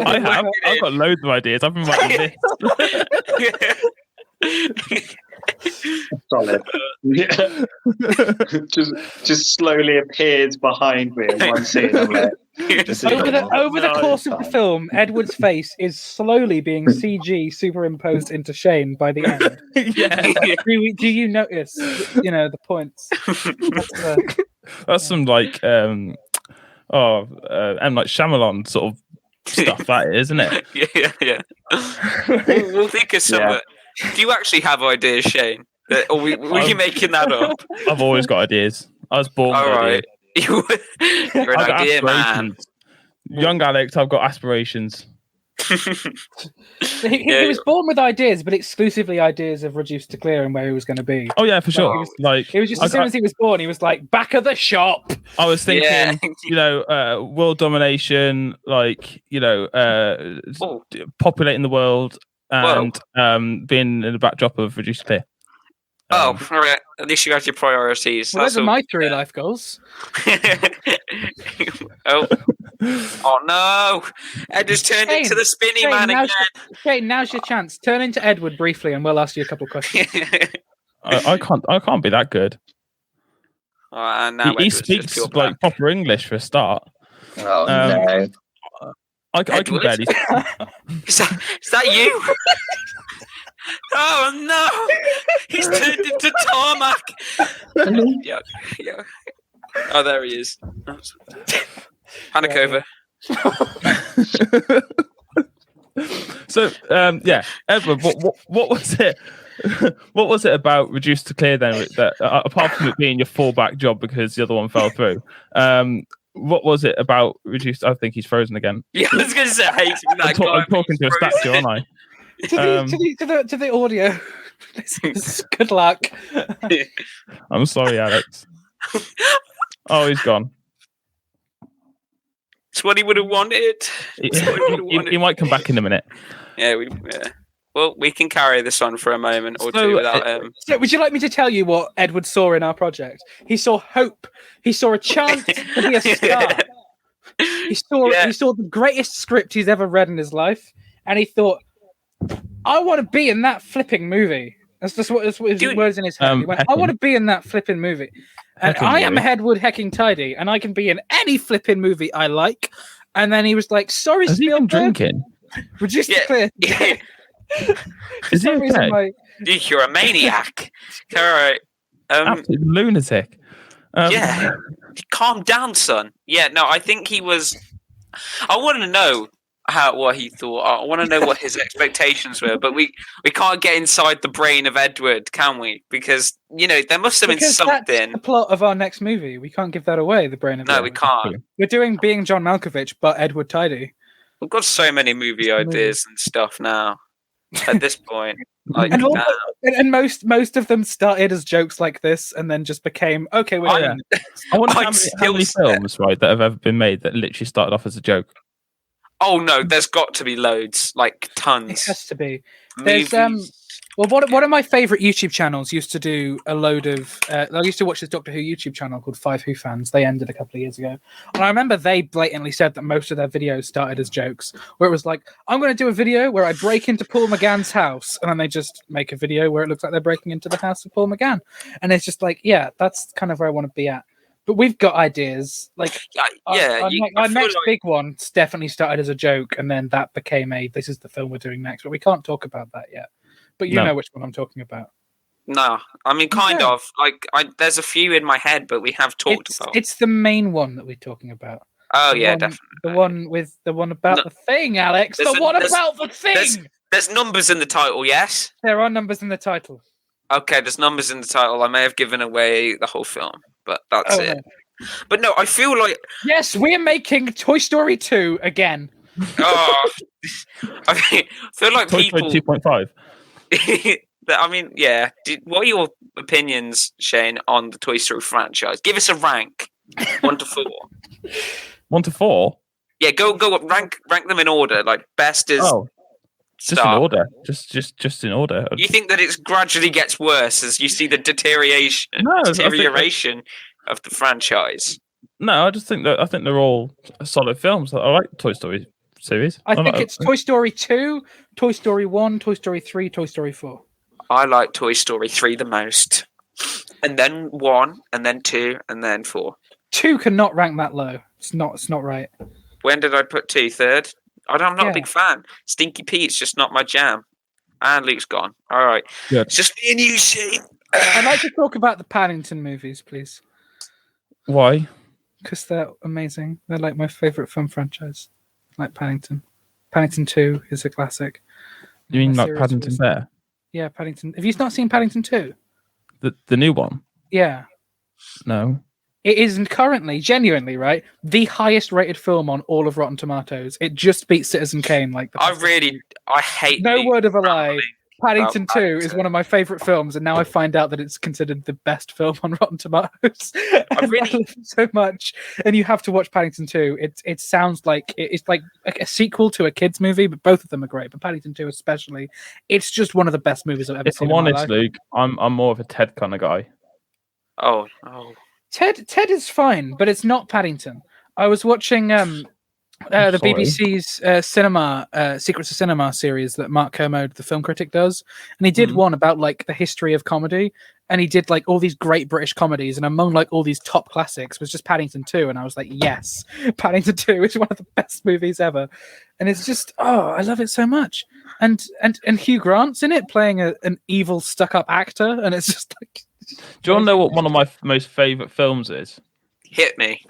I have. I've got loads of ideas. I've been writing this. Solid. just slowly appears behind me in one scene. I'm like, over the course of the film, Edward's face is slowly being CG superimposed into Shane by the end. Yeah. Do you notice? The points. That's some like M. Night Shyamalan sort of stuff. That is, isn't it? Yeah. We'll think of some. Yeah. Do you actually have ideas, Shane? Or were you making that up? I've always got ideas. I was born with ideas. You're an idea man. Young Alex, I've got aspirations. He was born with ideas, but exclusively ideas of Reduced to Clear and where he was going to be. Oh yeah, for sure. He was just as soon as he was born, he was like back of the shop. I was thinking, world domination, populating the world, and being in the backdrop of Reduced to Clear. All right. At least you got your priorities. Well, those are my 3 life goals. Oh no! Ed has turned into the spinny man again. Shane, now's your chance. Turn into Edward briefly, and we'll ask you a couple of questions. I can't be that good. He speaks like proper English for a start. Oh no! I can barely. Is that you? Oh no! He's turned into tarmac. Yeah. Oh, there he is. Panic over. So, Edward, what was it? What was it about Reduced to Clear then? That apart from it being your fallback job because the other one fell through, what was it about Reduced? I think he's frozen again. Yeah, I was going to say, I'm talking to a statue, aren't I? To the audio. Good luck. I'm sorry, Alex. Oh, he's gone. It's what he would have wanted. He might come back in a minute. Yeah. Well, we can carry this on for a moment or two without him. So would you like me to tell you what Edward saw in our project? He saw hope. He saw a chance to be a star. He saw the greatest script he's ever read in his life, and he thought, I want to be in that flipping movie. That's his words in his head. He went, I want to be in that flipping movie. And I am Edward Hecking Tidy, and I can be in any flipping movie I like. And then he was like, sorry, Has he been drinking? Reduced to Clear. Yeah. Is he okay? You're a maniac. All right. Absolute lunatic. Calm down, son. Yeah, no, I think he was... I want to know what he thought. I want to know what his expectations were, but we can't get inside the brain of Edward, can we? Because there must have been something. That's the plot of our next movie. We can't give that away. The brain of Edward. No, we can't. We're doing Being John Malkovich, but Edward Tidy. We've got so many movie ideas and stuff now. At this point, and most of them started as jokes like this, and then just became okay. I wonder how many films that have ever been made that literally started off as a joke. Oh no, there's got to be loads, like tons. It has to be. There's one of my favorite YouTube channels used to do a load of. I used to watch this Doctor Who YouTube channel called 5 Who Fans. They ended a couple of years ago, and I remember they blatantly said that most of their videos started as jokes, where it was like, "I'm going to do a video where I break into Paul McGann's house," and then they just make a video where it looks like they're breaking into the house of Paul McGann, and it's just like, yeah, that's kind of where I want to be at. But we've got ideas. Like, our next big one definitely started as a joke, and then that became this is the film we're doing next. But we can't talk about that yet. But you know which one I'm talking about. No, I mean, kind of. Like, there's a few in my head, but we have talked about. It's the main one that we're talking about. Oh, definitely. The one about the thing, Alex. About the thing. There's numbers in the title, yes? There are numbers in the title. Okay, there's numbers in the title. I may have given away the whole film, but that's it. No. But no, I feel like... Yes, we're making Toy Story 2 again. Oh, I feel like Toy people... Story 2.5. I mean, yeah. What are your opinions, Shane, on the Toy Story franchise? Give us a rank. 1 to 4. 1 to 4? Yeah, go up. Rank them in order. Like, best is... Oh. Just in order. Just in order. You think that it gradually gets worse as you see the deterioration of the franchise? No, I think they're all solid films. I like the Toy Story series. I think it's Toy Story 2, Toy Story 1, Toy Story 3, Toy Story 4. I like Toy Story 3 the most. And then 1, and then 2, and then 4. 2 cannot rank that low. It's not right. When did I put 2? Third? I'm not a big fan. Stinky Pete's just not my jam. And Luke's gone. All right. Good. It's just me and you, Shane. I'd like to talk about the Paddington movies, please. Why? Because they're amazing. They're like my favourite film franchise. Like Paddington. Paddington 2 is a classic. You mean like Paddington Bear? Yeah, Paddington. Have you not seen Paddington 2? The new one? Yeah. No. It is currently, genuinely, right, the highest rated film on all of Rotten Tomatoes. It just beats Citizen Kane. I hate. No word of a lie. Paddington 2 is one of my favourite films, and now I find out that it's considered the best film on Rotten Tomatoes. I love it so much, and you have to watch Paddington 2. It sounds like it's like a sequel to a kids movie, but both of them are great. But Paddington 2 especially, it's just one of the best movies I've ever seen. If I'm honest, Luke, I'm more of a Ted kind of guy. Oh. Ted is fine, but it's not Paddington. I was watching the BBC's cinema Secrets of Cinema series that Mark Kermode, the film critic, does, and he did one about like the history of comedy, and he did like all these great British comedies, and among like all these top classics was just Paddington 2, and I was like, yes, Paddington 2 is one of the best movies ever, and it's just I love it so much, and Hugh Grant's in it playing an evil stuck-up actor, and it's just like. Do you want to know what one of my most favourite films is? Hit me.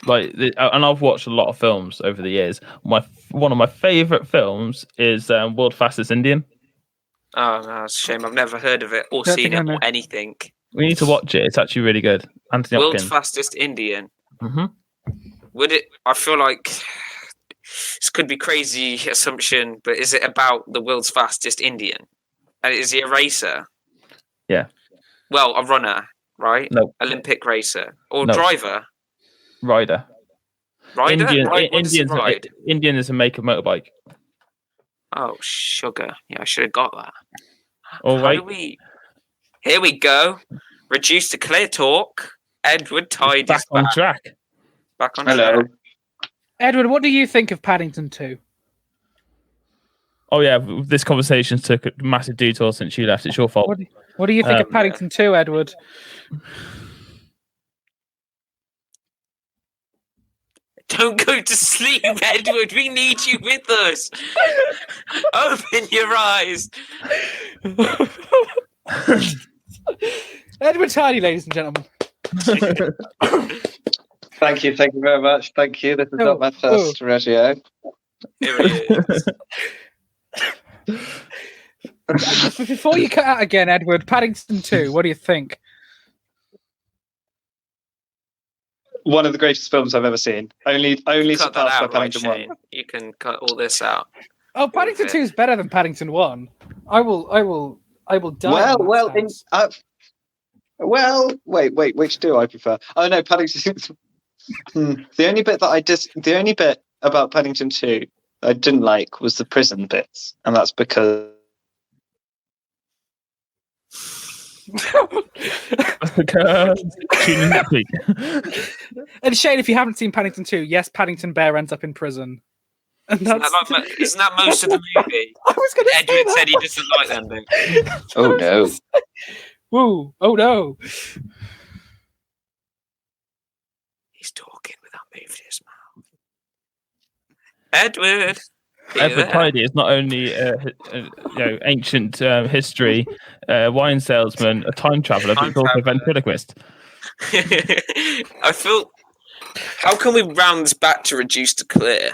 And I've watched a lot of films over the years. One of my favourite films is World's Fastest Indian. Oh, no, it's a shame. I've never heard of it or seen it or anything. We need to watch it. It's actually really good. Anthony World's Hopkins. Fastest Indian. Mm-hmm. Would it? I feel like this could be crazy assumption, but is it about the world's fastest Indian? And is he a racer? Yeah. Well, a runner, right? No. Olympic racer or driver? Rider. Indian is a make of motorbike. Oh, sugar. Yeah, I should have got that. All right. Here we go. Reduced to clear talk. Edward Tide back on track. Back on Hello. track. Edward, what do you think of Paddington 2? Oh, yeah. This conversation took a massive detour since you left. It's your fault. What do you think of Paddington 2, Edward? Don't go to sleep, Edward. We need you with us. Open your eyes. Edward Hardy, ladies and gentlemen. Thank you very much. Thank you. This is not my first radio. Here he is. Before you cut out again, Edward, Paddington 2, what do you think? One of the greatest films I've ever seen. Only cut that surpassed by out, Paddington right, 1. You can cut all this out. Oh, Paddington 2 is better than Paddington 1. I will die. Wait, which do I prefer? Oh no, Paddington. The only bit about Paddington 2 I didn't like was the prison bits, and that's because. And Shane, if you haven't seen Paddington 2, yes, Paddington Bear ends up in prison. And isn't that most of the movie? I was going to say Edward said he doesn't like them. Oh no! Woo! Oh no! He's talking without moving his mouth. Edward. Edward Tidy is not only ancient history, wine salesman, a time traveller, but he's also a ventriloquist. I feel. How can we round this back to reduce to clear?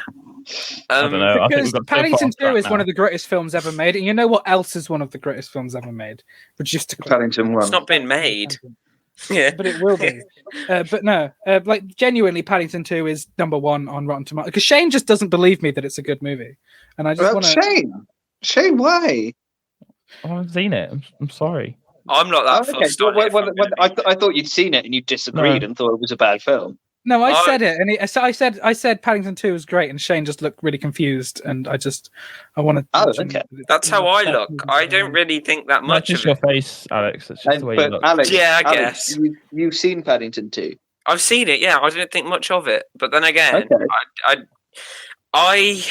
I don't know. I think Because we've got Paddington so far 2 is now. one of the greatest films ever made, and you know what else is one of the greatest films ever made? Reduced to Clay. Paddington It's 1. not been made. Yeah, But it will be. But no, like genuinely, Paddington 2 is number one on Rotten Tomatoes. Because Shane just doesn't believe me that it's a good movie, and I just want to. Shane, why? I haven't seen it. I'm sorry. I'm not that Okay. fussed on it. I thought you'd seen it and you disagreed and thought it was a bad film. No, I said it, and I said Paddington 2 was great, and Shane just looked really confused, and I want to. Oh, okay. That's how I look. I don't really think that much That's just of it. your face, Alex. That's just the way you look. Alex, Yeah, I Alex, guess. you've seen Paddington 2. I've seen it, yeah. I didn't think much of it. But then again, Okay. I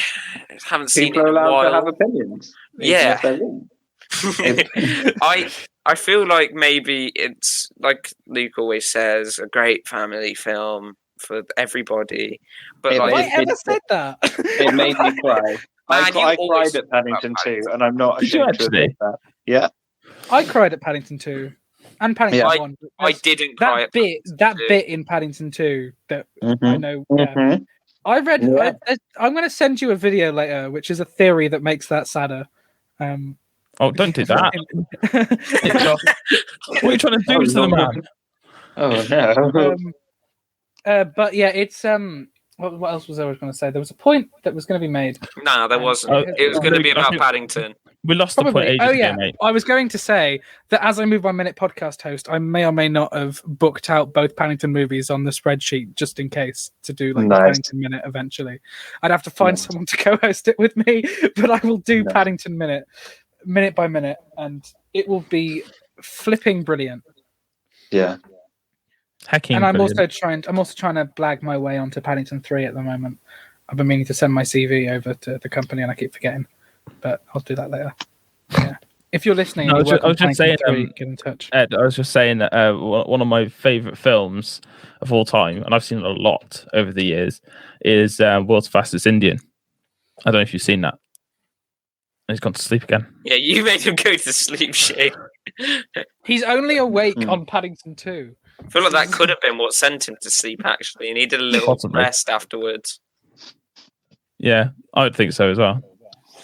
haven't seen People it are in a allowed while. to have opinions. Yeah. Even if they're wrong. I feel like maybe it's, like Luke always says, a great family film for everybody. But It like, Have I ever said that? It made me cry. I always cried at Paddington 2, and I'm not Did you ashamed to admit actually? that. Yeah. I cried at Paddington 2 and Paddington Yeah. 1. I didn't cry. That bit in Paddington 2 that I know. Mhm. I read. Yeah. I'm going to send you a video later, which is a theory that makes that sadder. Oh, don't do that. What are you trying to do to the man? Oh no. But yeah, it's What else was I going to say? There was a point that was going to be made. No, there wasn't. It was going to be about Paddington. We lost the point ages ago, mate. I was going to say that as I move my minute podcast host, I may or may not have booked out both Paddington movies on the spreadsheet just in case to do like the Paddington minute eventually. I'd have to find someone to co-host it with me, but I will do Paddington minute by minute, and it will be flipping brilliant. Yeah. Hacking. And I'm also trying to blag my way onto Paddington 3 at the moment. I've been meaning to send my CV over to the company, and I keep forgetting. But I'll do that later. Yeah. If you're listening, I was just saying, get in touch. Ed, I was just saying that one of my favourite films of all time, and I've seen it a lot over the years, is World's Fastest Indian. I don't know if you've seen that. He's gone to sleep again. Yeah, you made him go to sleep, Shane. He's only awake on Paddington 2. I feel like that could have been what sent him to sleep, actually. He needed a little rest afterwards. Yeah, I would think so as well.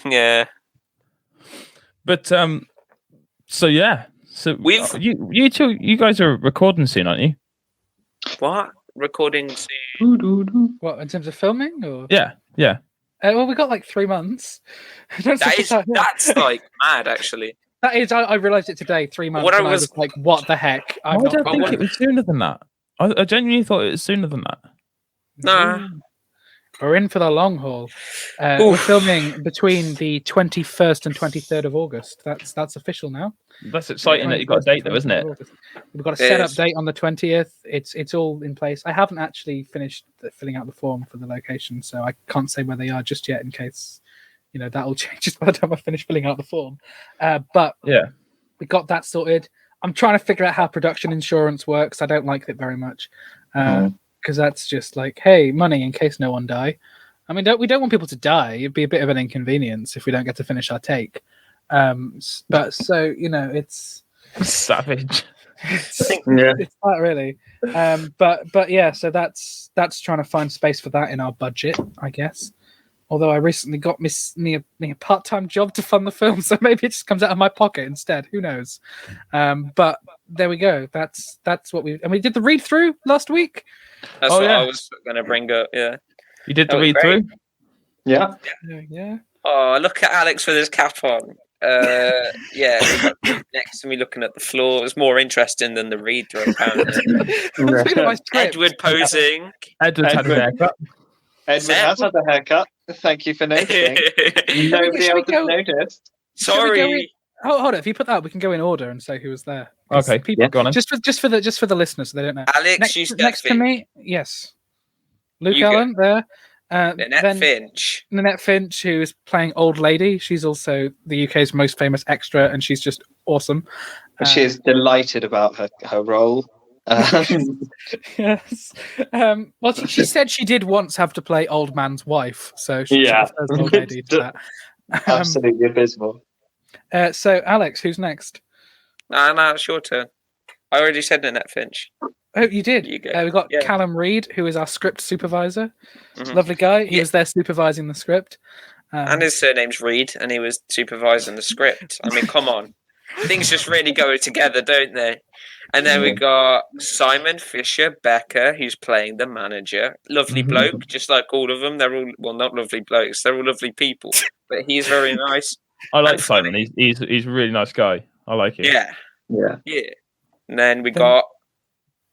Yeah. But, so yeah. So you guys are recording soon, aren't you? What? Recording soon? What, in terms of filming? Or? Yeah. Well, we got like 3 months. That's like mad, actually. That is, I realised it today, 3 months. I was like, what the heck? I don't think it was sooner than that. I genuinely thought it was sooner than that. Nah. We're in for the long haul. We're filming between the 21st and 23rd of August. That's official now. That's exciting that you've got a date though, isn't it? We've got a set-up date on the 20th. It's all in place. I haven't actually finished filling out the form for the location, so I can't say where they are just yet in case, that all changes by the time I finish filling out the form. But yeah, we got that sorted. I'm trying to figure out how production insurance works. I don't like it very much. Because that's just like, hey, money in case no one die. I mean, we don't want people to die. It'd be a bit of an inconvenience if we don't get to finish our take. But so it's savage. It's not really. But yeah, so that's trying to find space for that in our budget, I guess. Although I recently got me a part-time job to fund the film, so maybe it just comes out of my pocket instead. Who knows? But there we go. That's what we did the read through last week. That's what I was going to bring up. Yeah, you did the read through. Yeah. Oh, look at Alex with his cap on. Yeah, next to me looking at the floor. It was more interesting than the read through. Apparently, Edward posing. Edward had a haircut. Edward has had a haircut. Thank you for noticing. Nobody else has noticed. Sorry. Hold on. If you put that, we can go in order and say who was there. Okay, people, go on. Just for the listeners, so they don't know. Alex, next to me, yes. Luke Allen there. Nanette Finch, who is playing Old Lady. She's also the UK's most famous extra, and she's just awesome. She is delighted about her role. Yes. Well, she said she did once have to play Old Man's wife, so she prefers Old Lady to that. Absolutely abysmal. So, Alex, who's next? No, it's your turn. I already said Nanette Finch. Oh, you did. You go. We got Yeah. Callum Reed, who is our script supervisor. Mhm. Lovely guy. He was there supervising the script. And his surname's Reed, and he was supervising the script. I mean, come on. Things just really go together, don't they? And then we got Simon Fisher Becker, who's playing the manager. Lovely bloke, just like all of them. They're all, well, not lovely blokes. They're all lovely people. But he's very nice. I like Simon. He's a really nice guy. I like him. Yeah. And then we got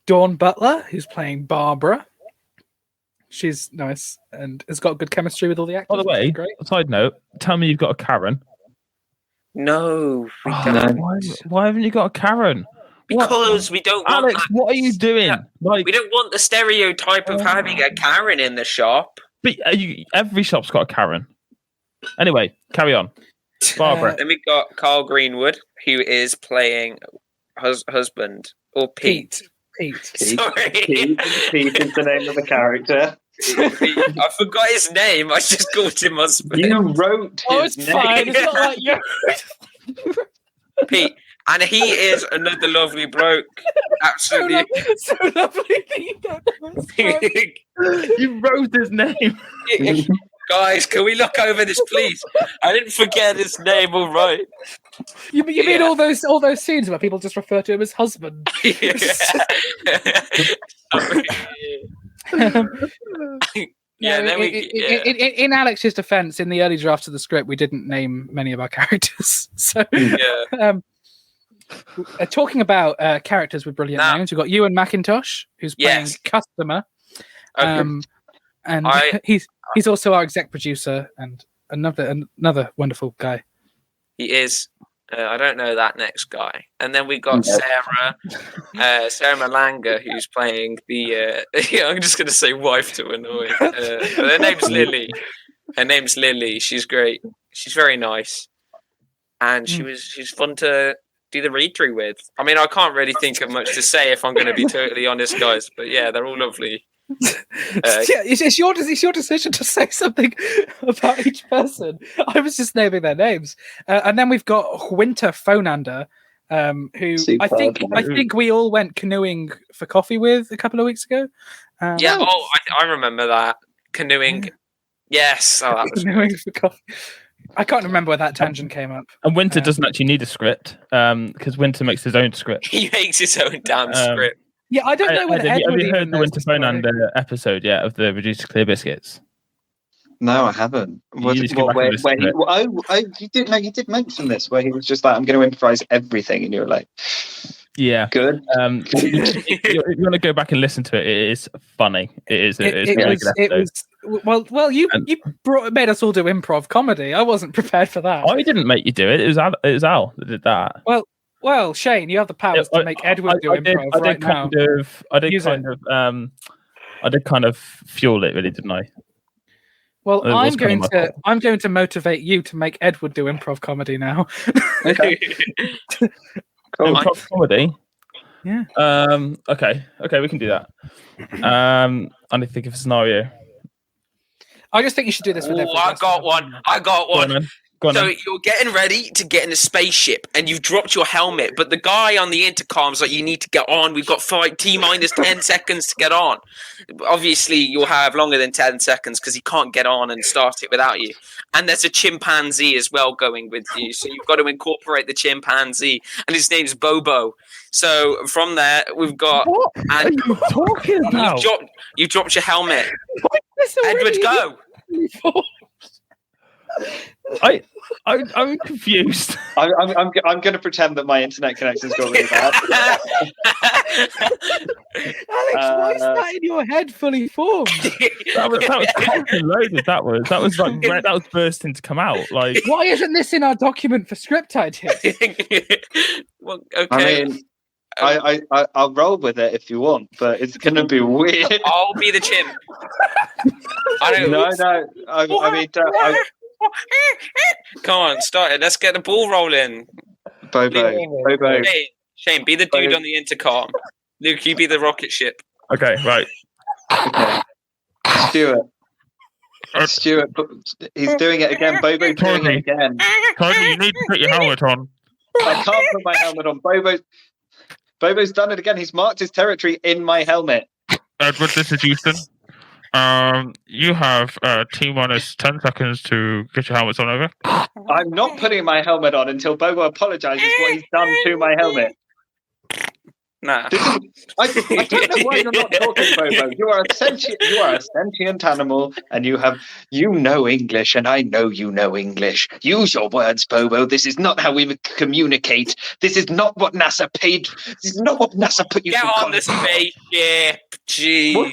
Dawn Butler, who's playing Barbara. She's nice and has got good chemistry with all the actors. By the way, great. side note, tell me you've got a Karen. no. We don't. Why haven't you got a Karen? Because we don't want Alex, that. what are you doing? Yeah. Like, We don't want the stereotype of having a Karen in the shop. but every shop's got a Karen. Anyway, carry on. Barbara. Then we got Carl Greenwood, who is playing husband or Pete. Sorry. Pete is the name of the character. I forgot his name. I just called him husband. You wrote his it's name. fine. It's not like you. Pete. And he is another lovely bloke. Absolutely. So lovely that you don't know. You wrote his name. Guys, can we look over this, please? I didn't forget his name, all right. You mean all those scenes where people just refer to him as husband? In Alex's defense, in the early drafts of the script, we didn't name many of our characters. So, talking about characters with brilliant names, we've got Ewan McIntosh, who's playing Customer. And he's also our exec producer and another wonderful guy. He is. I don't know that next guy. And then we got Sarah Malanga, who's playing the. I'm just going to say wife to annoy. But her name's Lily. She's great. She's very nice, and she's fun to do the read through with. I mean, I can't really think of much to say if I'm going to be totally honest, guys. But yeah, they're all lovely. It's your decision to say something about each person. I was just naming their names, and then we've got Winter Phonander, who I think we all went canoeing for coffee with a couple of weeks ago. I remember that canoeing. Yes, that was canoeing for coffee. I can't remember where that tangent came up. And Winter doesn't actually need a script because Winter makes his own script. He makes his own damn script. Yeah, I don't know whether have you heard the Winter Phonander episode yet of the Reduced to Clear Biscuits? No, I haven't. You did mention this where he was just like, "I'm going to improvise everything," and you were like, "Yeah, good." If you want to go back and listen to it, it is funny. It is. It was. Well, you made us all do improv comedy. I wasn't prepared for that. I didn't make you do it. It was Al that did that. Well, Shane, you have the powers to make Edward do improv right now. I did kind of fuel it, really, didn't I? Well, I'm going to motivate you to make Edward do improv comedy now. Okay. Cool. Improv comedy. Yeah. Okay, we can do that. I need to think of a scenario. I just think you should do this with everyone. I got one. Go on, so you're getting ready to get in a spaceship and you've dropped your helmet, but the guy on the intercom's like, you need to get on. We've got T-minus 10 seconds to get on. Obviously, you'll have longer than 10 seconds because he can't get on and start it without you. And there's a chimpanzee as well going with you. So you've got to incorporate the chimpanzee. And his name's Bobo. So from there, we've got... What are you talking about? You dropped your helmet. Edward, go! I'm confused. I'm going to pretend that my internet connection's got really bad. Alex, why is that in your head fully formed? that was loaded. That was bursting to come out. Like, why isn't this in our document for script ideas? Well, okay. I mean, I'll roll with it if you want, but it's going to be weird. I'll be the chimp. Come on, start it. Let's get the ball rolling. Bobo. Shane, be the dude on the intercom. Luke, you be the rocket ship. Okay, right. Okay. Stuart, he's doing it again. Bobo's doing it again. Tony, you need to put your helmet on. I can't put my helmet on. Bobo. Bobo's done it again. He's marked his territory in my helmet. Edward, this is Houston. You have T minus 10 seconds to get your helmets on over. I'm not putting my helmet on until Bobo apologizes for what he's done to my helmet. Nah. I don't know why you're not talking, Bobo. You are a sentient animal, and you know English, and I know you know English. Use your words, Bobo. This is not how we communicate. This is not what NASA paid. This is not what NASA put you through. Get on the spaceship. Jeez. What?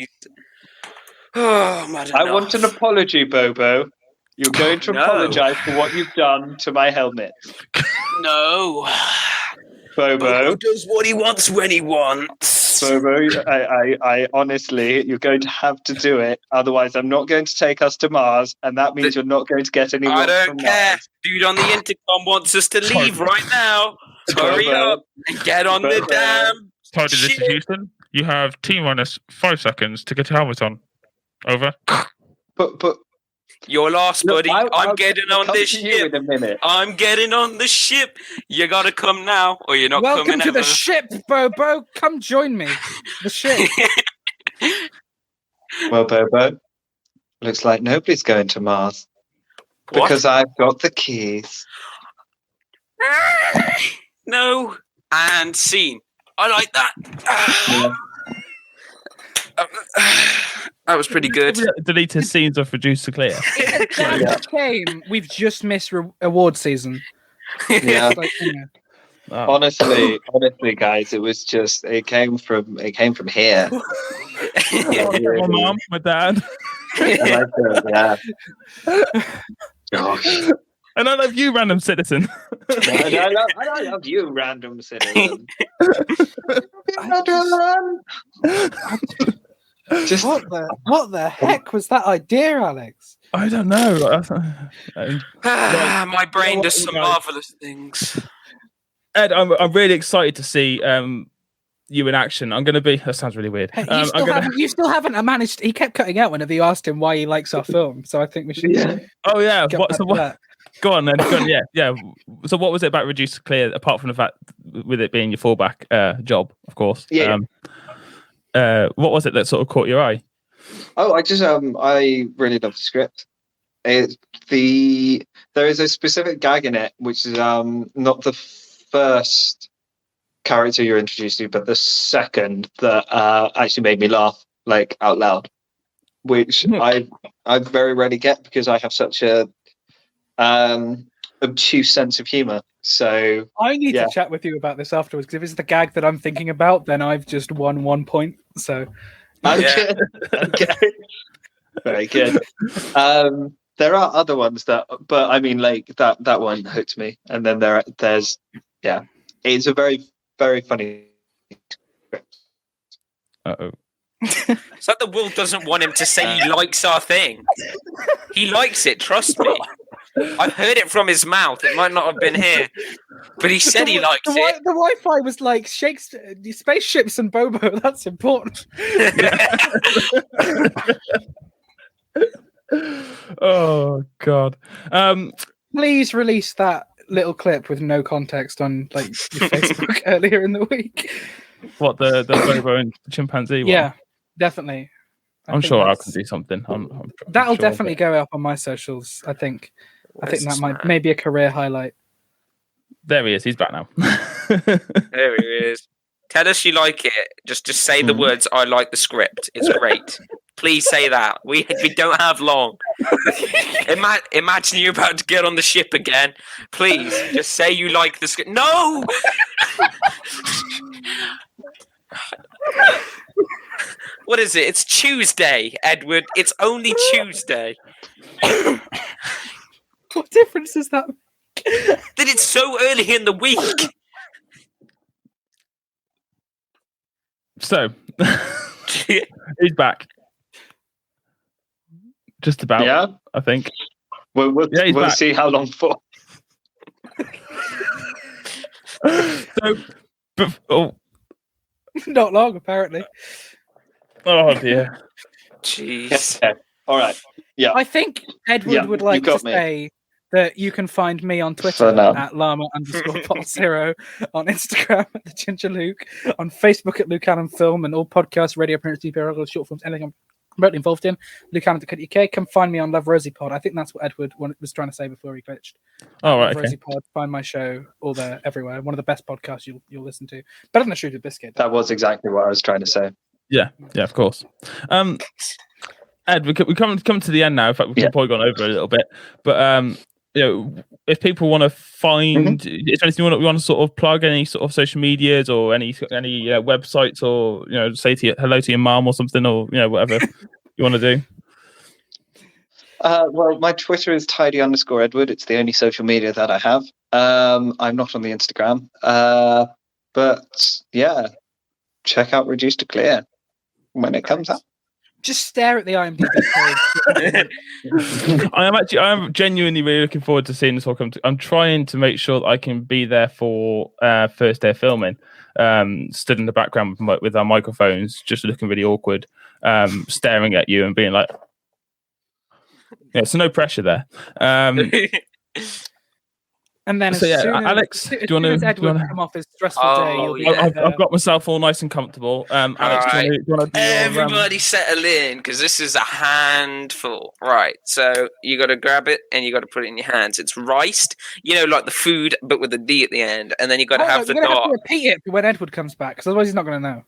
Oh, I want an apology, Bobo. You're going to apologize for what you've done to my helmet. No. Bobo does what he wants when he wants. Bobo, I honestly, you're going to have to do it. Otherwise, I'm not going to take us to Mars, and that means you're not going to get any more. I don't care. Dude on the intercom wants us to leave right now. Hurry up and get on the damn. Tidy, this is Houston. You have T minus 5 seconds to get your helmet on. Over. But your last, buddy. I'm getting on this ship. In a minute. I'm getting on the ship. You gotta come now, or you're not Welcome coming. Welcome to the ship, Bobo. Come join me. The ship. Well, Bobo, looks like nobody's going to Mars because I've got the keys. No, and scene. I like that. That was pretty good. Deleted scenes of Reduced to Clear. We've just missed award season. Yeah. Honestly, guys, it came from here. My mom, my dad. Yeah. Gosh. And I love you, random citizen. I love you, random citizen. What the heck was that idea, Alex? I don't know. My brain does some marvelous things. Ed, I'm really excited to see you in action. I'm going to be. That sounds really weird. Hey, you still haven't managed. He kept cutting out whenever you asked him why he likes our film. So I think we should. Yeah. Oh yeah. Go on then. Yeah. So what was it about Reduced to Clear, apart from the fact with it being your fallback job, of course? Yeah. What was it that sort of caught your eye? Oh, I really love the script. There is a specific gag in it, which is not the first character you're introduced to, but the second that actually made me laugh like out loud, which I very rarely get because I have such a obtuse sense of humor. So I need to chat with you about this afterwards, because if it's the gag that I'm thinking about, then I've just won 1 point. So okay. Very good. There are other ones but I mean, like that one hooked me, and then there's it's a very, very funny script. Uh-oh. It's like the world doesn't want him to say he likes our thing. He likes it, trust me. I've heard it from his mouth. It might not have been here, but he said he likes it. The Wi-Fi was like Shakespeare, spaceships and Bobo. That's important. Oh God! Please release that little clip with no context on like your Facebook earlier in the week. What the Bobo and chimpanzee one? Yeah, definitely. I'm sure I can do something. That'll definitely go up on my socials. I think that might maybe a career highlight. There he is. He's back now. There he is. Tell us you like it. Just say the words. I like the script. It's great. Please say that. We don't have long. Imagine you're about to get on the ship again. Please just say you like the script. No. What is it? It's Tuesday, Edward. It's only Tuesday. What difference does that make? That it's so early in the week. So, he's back. Just about. Yeah, I think. We'll see how long for. Not long, apparently. Oh dear. Jeez. All right. Yeah. I think Edward would like to say that you can find me on Twitter at llama_Pulse0, on Instagram at the Ginger Luke, on Facebook at Luke Allen Film, and all podcasts, radio appearances, TV, short films, anything I'm remotely involved in. lukeallen.co.uk. Come find me on Love Rosie Pod. I think that's what Edward was trying to say before he glitched. Oh, right. Love Rosie Pod. Find my show all there, everywhere. One of the best podcasts you'll listen to. Better than a Shoot with Biscuit. That was exactly what I was trying to say. Yeah, of course. Ed, we come to the end now. In fact, we've probably gone over a little bit, but if people want to find, is there anything you want to sort of plug, any sort of social medias or any websites, or say hello to your mom or something, or whatever you want to do? Well, my Twitter is tidy_Edward. It's the only social media that I have. I'm not on the Instagram, but yeah, check out Reduced to Clear when it comes out. Just stare at the IMDb page. I am genuinely really looking forward to seeing this all come. I'm trying to make sure that I can be there for first day of filming. Stood in the background with our microphones, just looking really awkward, staring at you and being like, so no pressure there. And then, Alex, do you want to come off his stressful day? I've got myself all nice and comfortable. Alex, right. do you want to everybody settle in, because this is a handful. Right, so you got to grab it and you got to put it in your hands. It's riced, like the food, but with a D at the end, and then you got to have the dot. Have to repeat it when Edward comes back, because otherwise he's not going to know.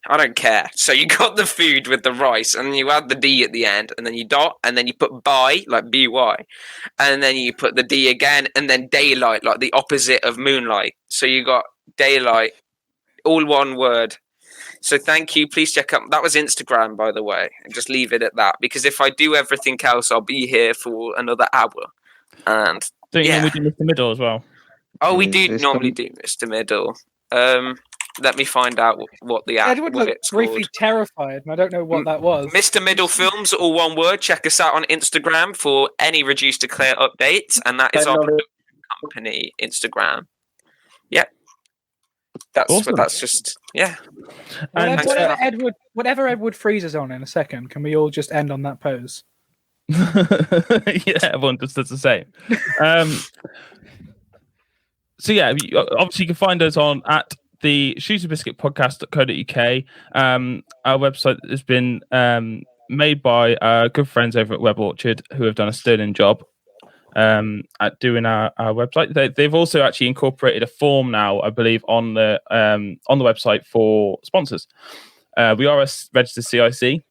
I don't care. So you got the food with the rice, and you add the D at the end, and then you dot, and then you put by, like B-Y, and then you put the D again, and then daylight, like the opposite of moonlight. So you got daylight, all one word. So thank you. Please check out. That was Instagram, by the way, and just leave it at that, because if I do everything else, I'll be here for another hour. And don't you normally do Mr. Middle as well? Oh, we do normally do Mr. Middle. Let me find out what the app. Edward looked briefly terrified, and I don't know what that was. Mr. Middle Films, all one word. Check us out on Instagram for any Reduced to Clear updates, and that is our company Instagram. Yeah, that's awesome. That's just Whatever Edward freezes on in a second, can we all just end on that pose? Yeah, everyone just does the same. So yeah, obviously you can find us on at the shooterbiscuitpodcast.co.uk. Our website has been made by our good friends over at Web Orchard, who have done a sterling job at doing our website. They've also actually incorporated a form now, I believe, on the website for sponsors. We are a registered CIC.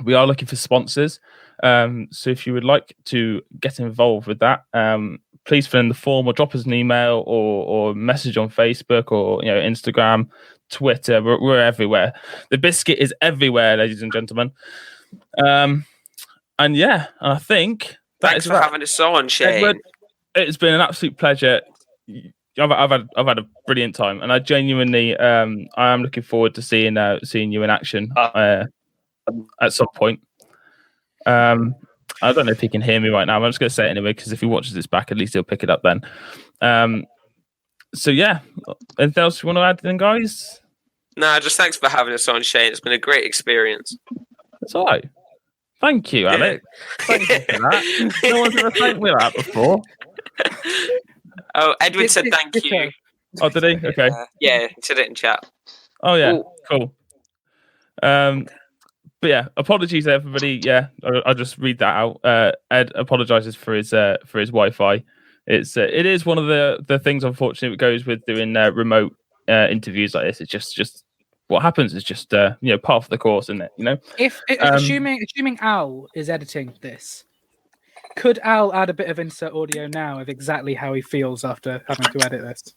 We are looking for sponsors. So if you would like to get involved with that, please fill in the form or drop us an email or message on Facebook or Instagram, Twitter. We're everywhere. The biscuit is everywhere, ladies and gentlemen. And I think thanks for having us on, Shane. Edward, it's been an absolute pleasure. I've had a brilliant time, and I genuinely I am looking forward to seeing you in action at some point. I don't know if he can hear me right now. I'm just going to say it anyway, because if he watches this back, at least he'll pick it up then. So yeah, anything else you want to add then, guys? No, just thanks for having us on, Shane. It's been a great experience. It's all right. Thank you, Alex. Thank you for that. No one's ever thanked me for that before. Oh, Edward said thank you. Oh, did he? Okay. Yeah, he said it in chat. Oh yeah, cool. But yeah, apologies everybody. Yeah, I'll just read that out. Ed apologizes for his Wi-Fi. It is one of the things, unfortunately, that goes with doing remote interviews like this. It's just what happens. It's just part of the course, isn't it? If assuming Al is editing this, could Al add a bit of insert audio now of exactly how he feels after having to edit this?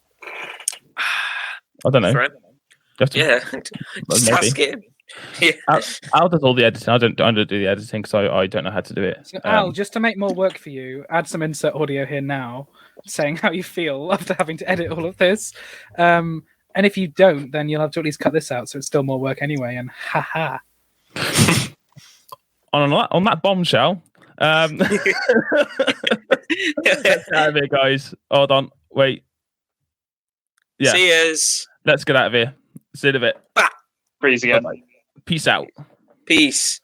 I don't know. Just ask him. Yeah. Al does all the editing. I don't do the editing because I don't know how to do it. So Al, just to make more work for you, add some insert audio here now, saying how you feel after having to edit all of this. And if you don't, then you'll have to at least cut this out, so it's still more work anyway. And haha. on that bombshell. Let's get out of here, guys. Hold on, wait. Yeah. Cheers. Let's get out of here. See you in a bit. Freeze again. Bye-bye. Peace out. Peace.